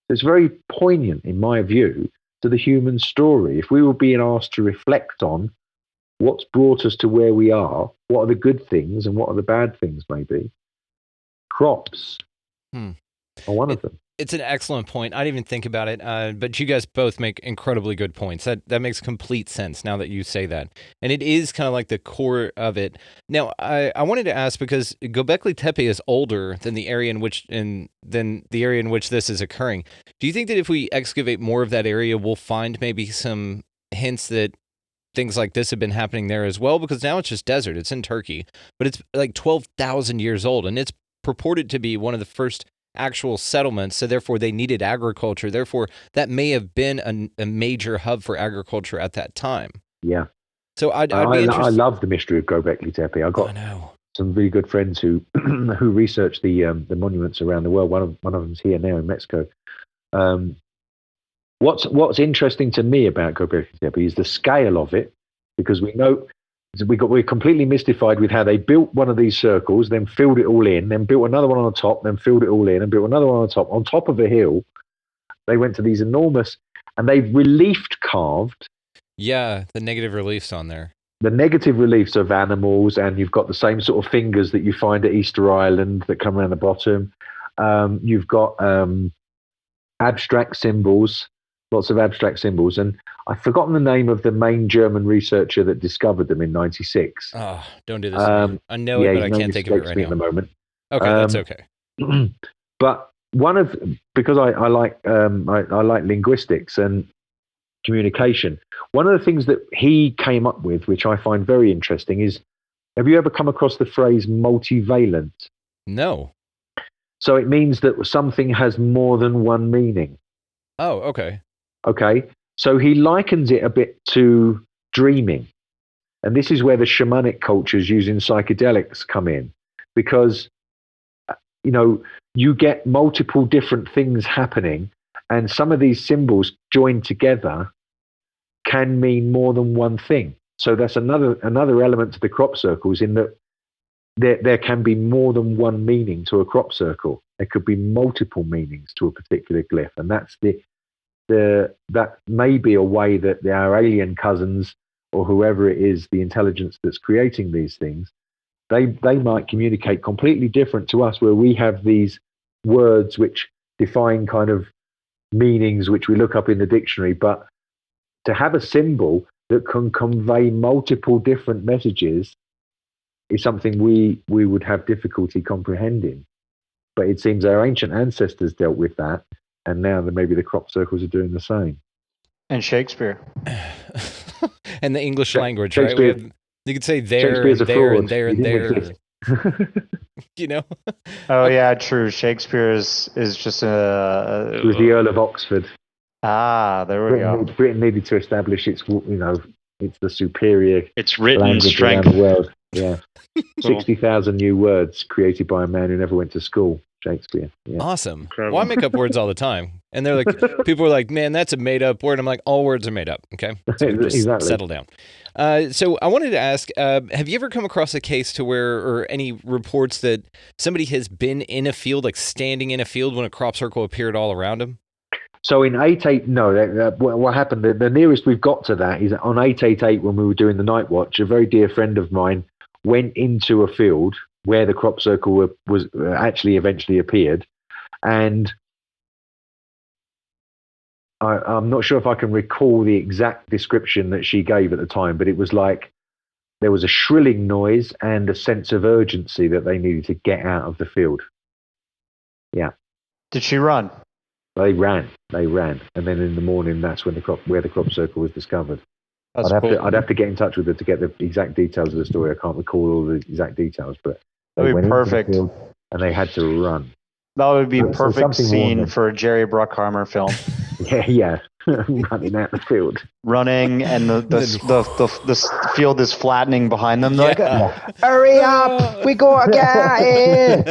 It's very poignant, in my view, to the human story. If we were being asked to reflect on what's brought us to where we are, what are the good things and what are the bad things, maybe, crops are one of them. It's an excellent point. I didn't even think about it, but you guys both make incredibly good points. That makes complete sense now that you say that. And it is kind of like the core of it. Now, I wanted to ask, because Göbekli Tepe is older than the area in which this is occurring. Do you think that if we excavate more of that area, we'll find maybe some hints that things like this have been happening there as well? Because now it's just desert. It's in Turkey, but it's like 12,000 years old, and it's purported to be one of the first actual settlements, so therefore they needed agriculture. Therefore, that may have been a major hub for agriculture at that time. Yeah. So I love the mystery of Göbekli Tepe. I got some really good friends who who research the monuments around the world. One of them's here now in Mexico. What's interesting to me about Göbekli Tepe is the scale of it, because we're completely mystified with how they built one of these circles, then filled it all in, then built another one on the top, then filled it all in, and built another one on top of a hill. They went to these enormous, and they've reliefed carved. Yeah, the negative reliefs on there. The negative reliefs of animals, and you've got the same sort of fingers that you find at Easter Island that come around the bottom. You've got abstract symbols. Lots of abstract symbols, and I've forgotten the name of the main German researcher that discovered them in '96. Oh, don't do this. I know it, but I can't think of it right now. At the moment. Okay, that's okay. But because I like linguistics and communication. One of the things that he came up with, which I find very interesting, is: have you ever come across the phrase multivalent? No. So it means that something has more than one meaning. Oh, okay. Okay, so he likens it a bit to dreaming. And this is where the shamanic cultures using psychedelics come in, because, you get multiple different things happening, and some of these symbols joined together can mean more than one thing. So that's another element to the crop circles, in that there can be more than one meaning to a crop circle. There could be multiple meanings to a particular glyph, and that's that may be a way that our alien cousins, or whoever it is, the intelligence that's creating these things, they might communicate completely different to us, where we have these words which define kind of meanings which we look up in the dictionary, but to have a symbol that can convey multiple different messages is something we would have difficulty comprehending. But it seems our ancient ancestors dealt with that, and now maybe the crop circles are doing the same. And Shakespeare. And the English language, right? You could say there and there and there and there. Oh yeah, true. Shakespeare is just It was the Earl of Oxford. There we go. Britain needed to establish its the superior. It's written language strength around the world. Yeah, 60,000 new words created by a man who never went to school. Shakespeare. Yeah. Awesome. Incredible. Well, I make up words all the time, and they're like, people are like, "Man, that's a made-up word." I'm like, "All words are made up." Okay, so just exactly. Settle down. So I wanted to ask, have you ever come across a case or any reports that somebody has been in a field, like standing in a field, when a crop circle appeared all around them? So in 888, no, what happened, the nearest we've got to that is on 888, when we were doing the night watch, a very dear friend of mine went into a field where the crop circle was actually eventually appeared. And I'm not sure if I can recall the exact description that she gave at the time, but it was like there was a shrilling noise and a sense of urgency that they needed to get out of the field. Yeah. Did she run? They ran, and then in the morning, that's when the crop circle was discovered. That's I'd cool. have to get in touch with her to get the exact details of the story. I can't recall all the exact details, but That'd be perfect. Into the field and they had to run. That would be a So perfect something scene more for a Jerry Bruckheimer film. Yeah, running out the field. Running, and the field is flattening behind them. They're like, Hurry up! We gotta get out here!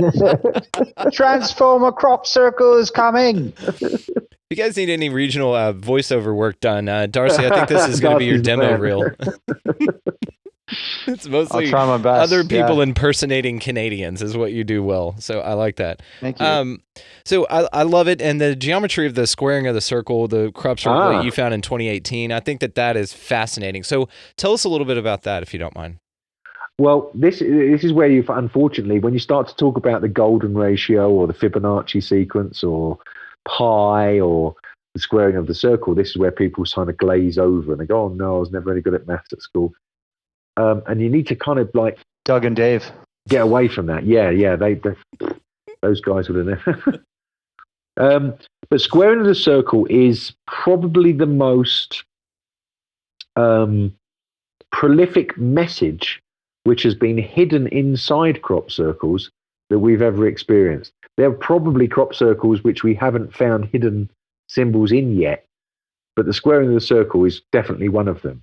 Transformer crop circle is coming! If you guys need any regional voiceover work done, Darcy, I think this is going to be your demo reel. It's mostly I'll try my best. Other people impersonating Canadians is what you do well. So I like that. Thank you. So I love it. And the geometry of the squaring of the circle, the crop circle that you found in 2018, I think that is fascinating. So tell us a little bit about that, if you don't mind. Well, this is where unfortunately, when you start to talk about the golden ratio or the Fibonacci sequence or pi or the squaring of the circle, this is where people kind of glaze over and they go, "Oh no, I was never really good at maths at school." And you need to kind of like Doug and Dave get away from that. Yeah, they those guys would have never. But squaring of the circle is probably the most prolific message which has been hidden inside crop circles that we've ever experienced. There are probably crop circles which we haven't found hidden symbols in yet, but the squaring of the circle is definitely one of them.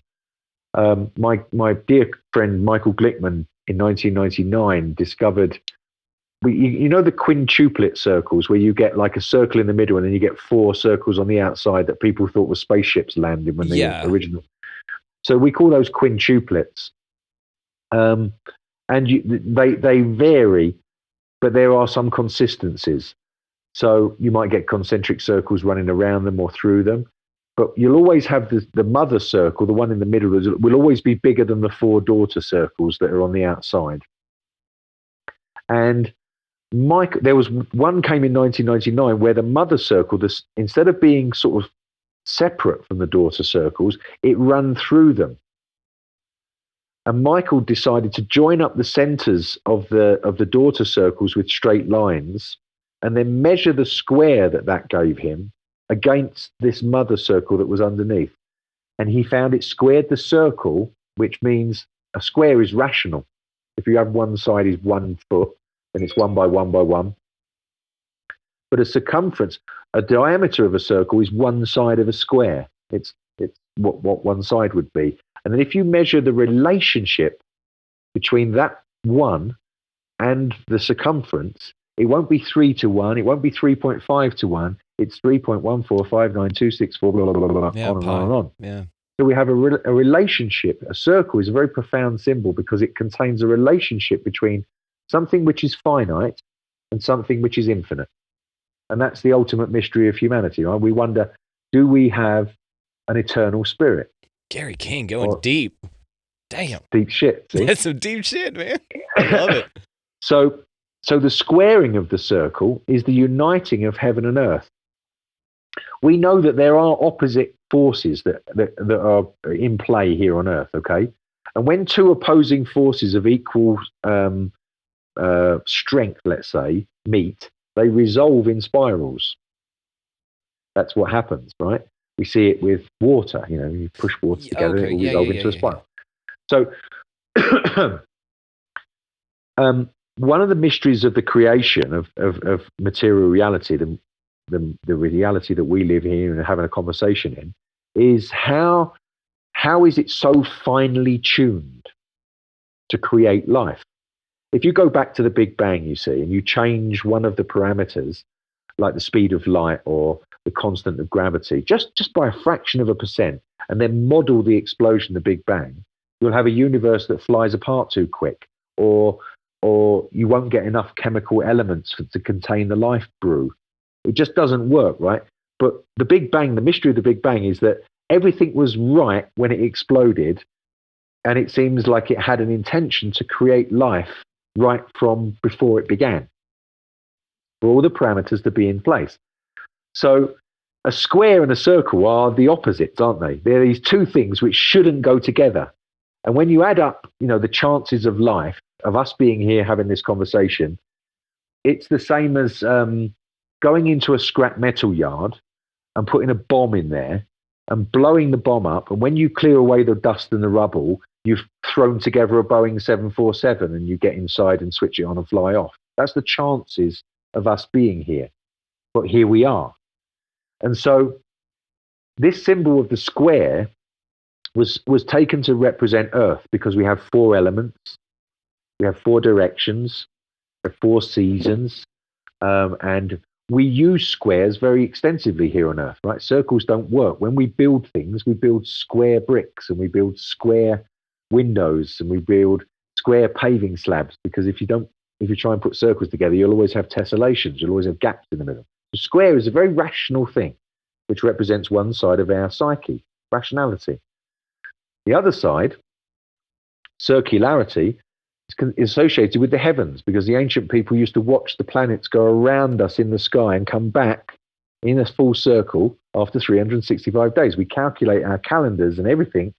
My dear friend Michael Glickman in 1999 discovered, you know, the quintuplet circles where you get like a circle in the middle and then you get 4 circles on the outside that people thought were spaceships landing when they were original. So we call those quintuplets. And they vary, but there are some consistencies. So you might get concentric circles running around them or through them. But you'll always have the mother circle, the one in the middle, will always be bigger than the 4 daughter circles that are on the outside. And there was one came in 1999 where the mother circle, instead of being sort of separate from the daughter circles, it ran through them. And Michael decided to join up the centers of the daughter circles with straight lines and then measure the square that gave him against this mother circle that was underneath. And he found it squared the circle, which means a square is rational. If you have one side is 1 foot, then it's 1 by 1 by 1. But a circumference, a diameter of a circle is one side of a square. It's what one side would be. And then if you measure the relationship between that one and the circumference, it won't be 3 to 1. It won't be 3.5 to 1. It's 3.1459264, blah, blah, blah, blah, Yeah, on and on and on. Yeah. So we have a relationship. A circle is a very profound symbol because it contains a relationship between something which is finite and something which is infinite. And that's the ultimate mystery of humanity, right? We wonder, do we have an eternal spirit? Gary King going deep. Damn. Deep shit. See? That's some deep shit, man. I love it. So the squaring of the circle is the uniting of heaven and earth. We know that there are opposite forces that are in play here on earth, okay? And when two opposing forces of equal strength, let's say, meet, they resolve in spirals. That's what happens, right? We see it with water. You know, you push water together, it will resolve into a spiral. So one of the mysteries of the creation of material reality, the reality that we live in and are having a conversation in, is how is it so finely tuned to create life? If you go back to the Big Bang, you see, and you change one of the parameters, like the speed of light or the constant of gravity, just by a fraction of a percent, and then model the explosion, the Big Bang, you'll have a universe that flies apart too quick, or you won't get enough chemical elements to contain the life brew. It just doesn't work, right? But the Big Bang, the mystery of the Big Bang is that everything was right when it exploded, and it seems like it had an intention to create life right from before it began, for all the parameters to be in place. So a square and a circle are the opposites, aren't they? They're these two things which shouldn't go together. And when you add up, you know, the chances of life, of us being here having this conversation, it's the same as going into a scrap metal yard and putting a bomb in there and blowing the bomb up. And when you clear away the dust and the rubble, you've thrown together a Boeing 747 and you get inside and switch it on and fly off. That's the chances of us being here. But here we are. And so this symbol of the square was taken to represent Earth because we have 4 elements, we have 4 directions, we have 4 seasons, and we use squares very extensively here on Earth, right? Circles don't work. When we build things, we build square bricks and we build square windows and we build square paving slabs, because if you try and put circles together, you'll always have tessellations, you'll always have gaps in the middle. The square is a very rational thing, which represents one side of our psyche, rationality. The other side, circularity, is associated with the heavens, because the ancient people used to watch the planets go around us in the sky and come back in a full circle after 365 days. We calculate our calendars and everything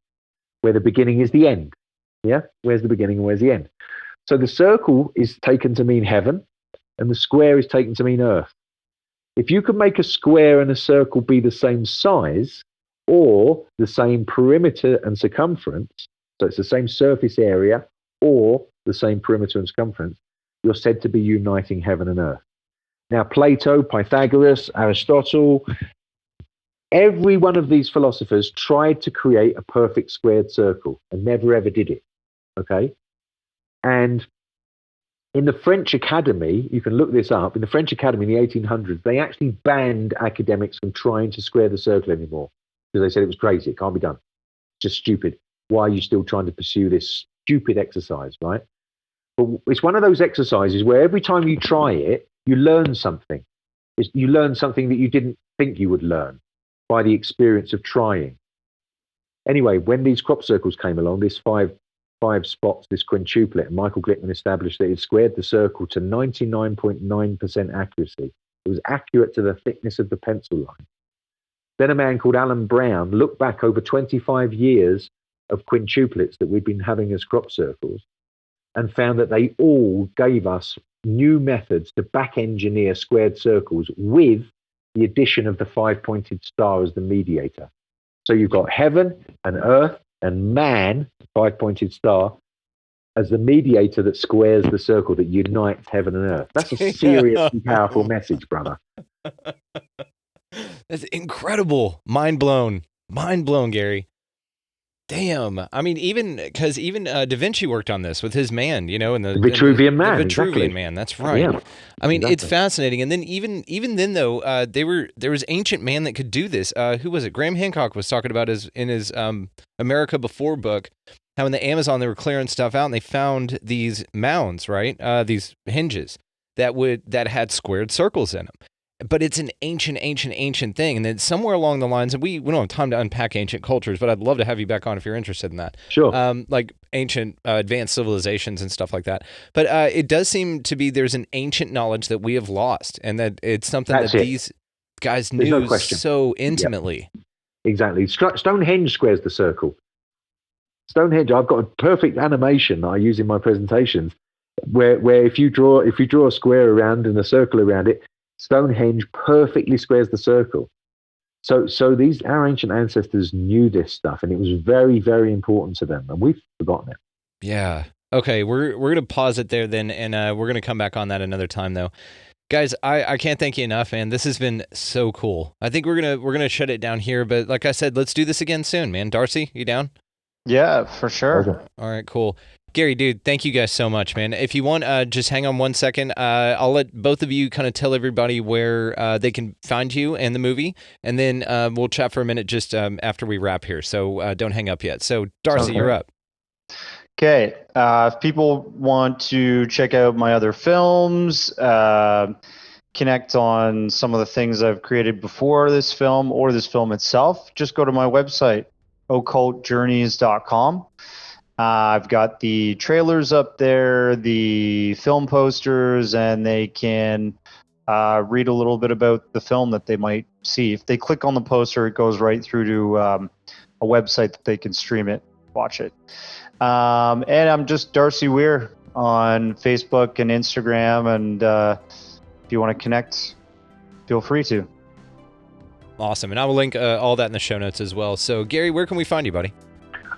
where the beginning is the end. Yeah? Where's the beginning and where's the end? So the circle is taken to mean heaven and the square is taken to mean earth. If you could make a square and a circle be the same size or the same perimeter and circumference, so it's the same surface area or the same perimeter and circumference, you're said to be uniting heaven and earth. Now, Plato, Pythagoras, Aristotle, every one of these philosophers tried to create a perfect squared circle and never ever did it. Okay? And in the French Academy, you can look this up, in the French Academy in the 1800s, they actually banned academics from trying to square the circle anymore because they said it was crazy, it can't be done. Just stupid. Why are you still trying to pursue this stupid exercise, right? But it's one of those exercises where every time you try it, you learn something. You learn something that you didn't think you would learn by the experience of trying. Anyway, when these crop circles came along, this five spots, this quintuplet, and Michael Glickman established that it squared the circle to 99.9% accuracy. It was accurate to the thickness of the pencil line. Then a man called Alan Brown looked back over 25 years of quintuplets that we've been having as crop circles and found that they all gave us new methods to back engineer squared circles with the addition of the 5-pointed star as the mediator. So you've got heaven and earth and man, 5-pointed star, as the mediator that squares the circle that unites heaven and earth. That's a seriously powerful message, brother. That's incredible. Mind blown, Gary. Damn. I mean, even Da Vinci worked on this with his man, and the Vitruvian Man. The Vitruvian exactly. Man. That's right. Yeah, I mean, it's exactly. fascinating. And then even then though, there was ancient man that could do this. Who was it? Graham Hancock was talking about in his America Before book, how in the Amazon they were clearing stuff out and they found these mounds, right? These hinges that had squared circles in them. But it's an ancient thing. And then somewhere along the lines, and we don't have time to unpack ancient cultures, but I'd love to have you back on if you're interested in that. Sure. Like ancient advanced civilizations and stuff like that. But it does seem to be there's an ancient knowledge that we have lost, and that it's something these guys knew so intimately. Yep. Exactly. Stonehenge squares the circle. Stonehenge, I've got a perfect animation that I use in my presentations where if you draw a square around and a circle around it, Stonehenge perfectly squares the circle. So our ancient ancestors knew this stuff, and it was very, very important to them, and we've forgotten it. Yeah. Okay, we're gonna pause it there then, and we're gonna come back on that another time though. Guys, I can't thank you enough, man. This has been so cool. I think we're gonna shut it down here, but like I said, let's do this again soon, man. Darcy, you down? Yeah, for sure. Okay. All right, cool. Gary, dude, thank you guys so much, man. If you want, just hang on 1 second. I'll let both of you kind of tell everybody where they can find you and the movie, and then we'll chat for a minute just after we wrap here. So don't hang up yet. So, Darcy, you're up. Okay. If people want to check out my other films, connect on some of the things I've created before this film or this film itself, just go to my website, occultjourneys.com. I've got the trailers up there, the film posters, and they can read a little bit about the film that they might see. If they click on the poster, it goes right through to a website that they can stream it, watch it. And I'm just Darcy Weir on Facebook and Instagram, and if you want to connect, feel free to. Awesome. And I will link all that in the show notes as well. So, Gary, where can we find you, buddy?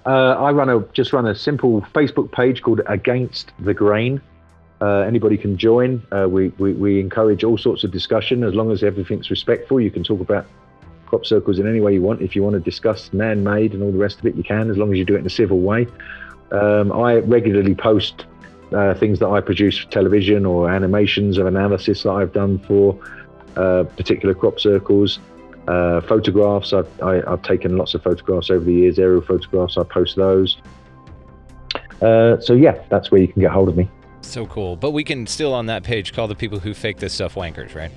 I run a simple Facebook page called Against the Grain. Anybody can join. We encourage all sorts of discussion as long as everything's respectful. You can talk about crop circles in any way you want. If you want to discuss man-made and all the rest of it, you can, as long as you do it in a civil way. I regularly post things that I produce for television or animations of analysis that I've done for particular crop circles. Photographs, I've taken lots of photographs over the years, aerial photographs, I post those. So yeah, that's where you can get hold of me. So cool. But we can still on that page call the people who fake this stuff wankers, right?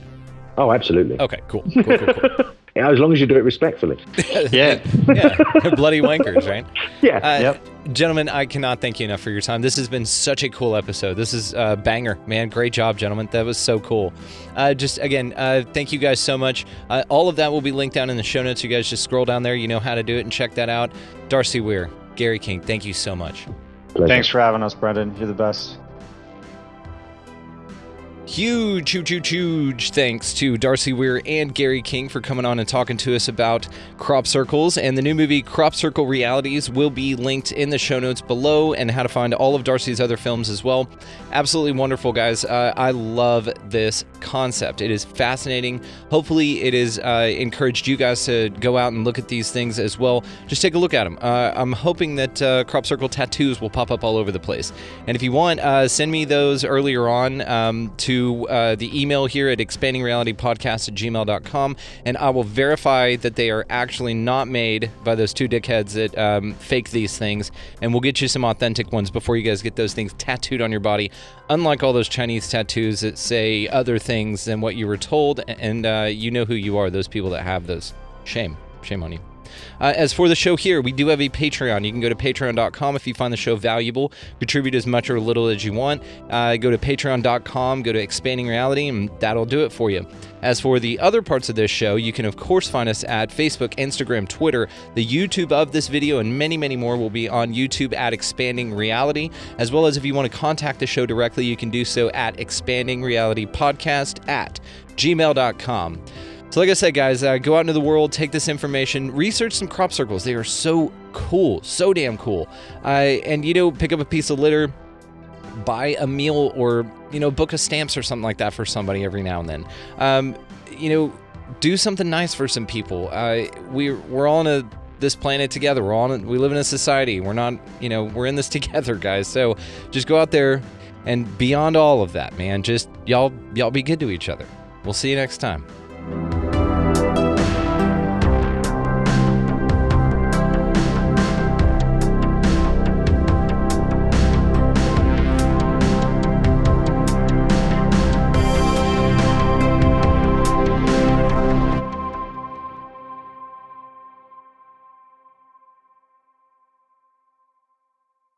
Oh, absolutely. Okay, cool. Yeah, as long as you do it respectfully. Yeah. Bloody wankers, right? Yeah. Yep. Gentlemen, I cannot thank you enough for your time. This has been such a cool episode. This is a banger, man. Great job, gentlemen. That was so cool. Just again, thank you guys so much. All of that will be linked down in the show notes. You guys just scroll down there. You know how to do it and check that out. Darcy Weir, Gary King, thank you so much. Pleasure. Thanks for having us, Brendan. You're the best. Huge thanks to Darcy Weir and Gary King for coming on and talking to us about crop circles. And the new movie Crop Circle Realities will be linked in the show notes below, and how to find all of Darcy's other films as well. Absolutely wonderful, guys. I love this concept. It is fascinating. Hopefully it has encouraged you guys to go out and look at these things as well. Just take a look at them. I'm hoping that crop circle tattoos will pop up all over the place. And if you want, send me those earlier on to the email here at expandingrealitypodcast@gmail.com, and I will verify that they are actually not made by those two dickheads that fake these things, and we'll get you some authentic ones before you guys get those things tattooed on your body, unlike all those Chinese tattoos that say other things than what you were told, and you know who you are, those people that have those. Shame on you. As for the show here, we do have a Patreon. You can go to patreon.com if you find the show valuable. Contribute as much or little as you want. Go to patreon.com, go to Expanding Reality, and that'll do it for you. As for the other parts of this show, you can of course find us at Facebook, Instagram, Twitter. The YouTube of this video and many more will be on YouTube at Expanding Reality. As well as if you want to contact the show directly, you can do so at expandingrealitypodcast@gmail.com. So like I said, guys, go out into the world, take this information, research some crop circles. They are so cool, so damn cool. And, pick up a piece of litter, buy a meal, or, book a stamps or something like that for somebody every now and then. Do something nice for some people. We're all in a this planet together. We live in a society. We're not, we're in this together, guys. So just go out there, and beyond all of that, man, just y'all be good to each other. We'll see you next time.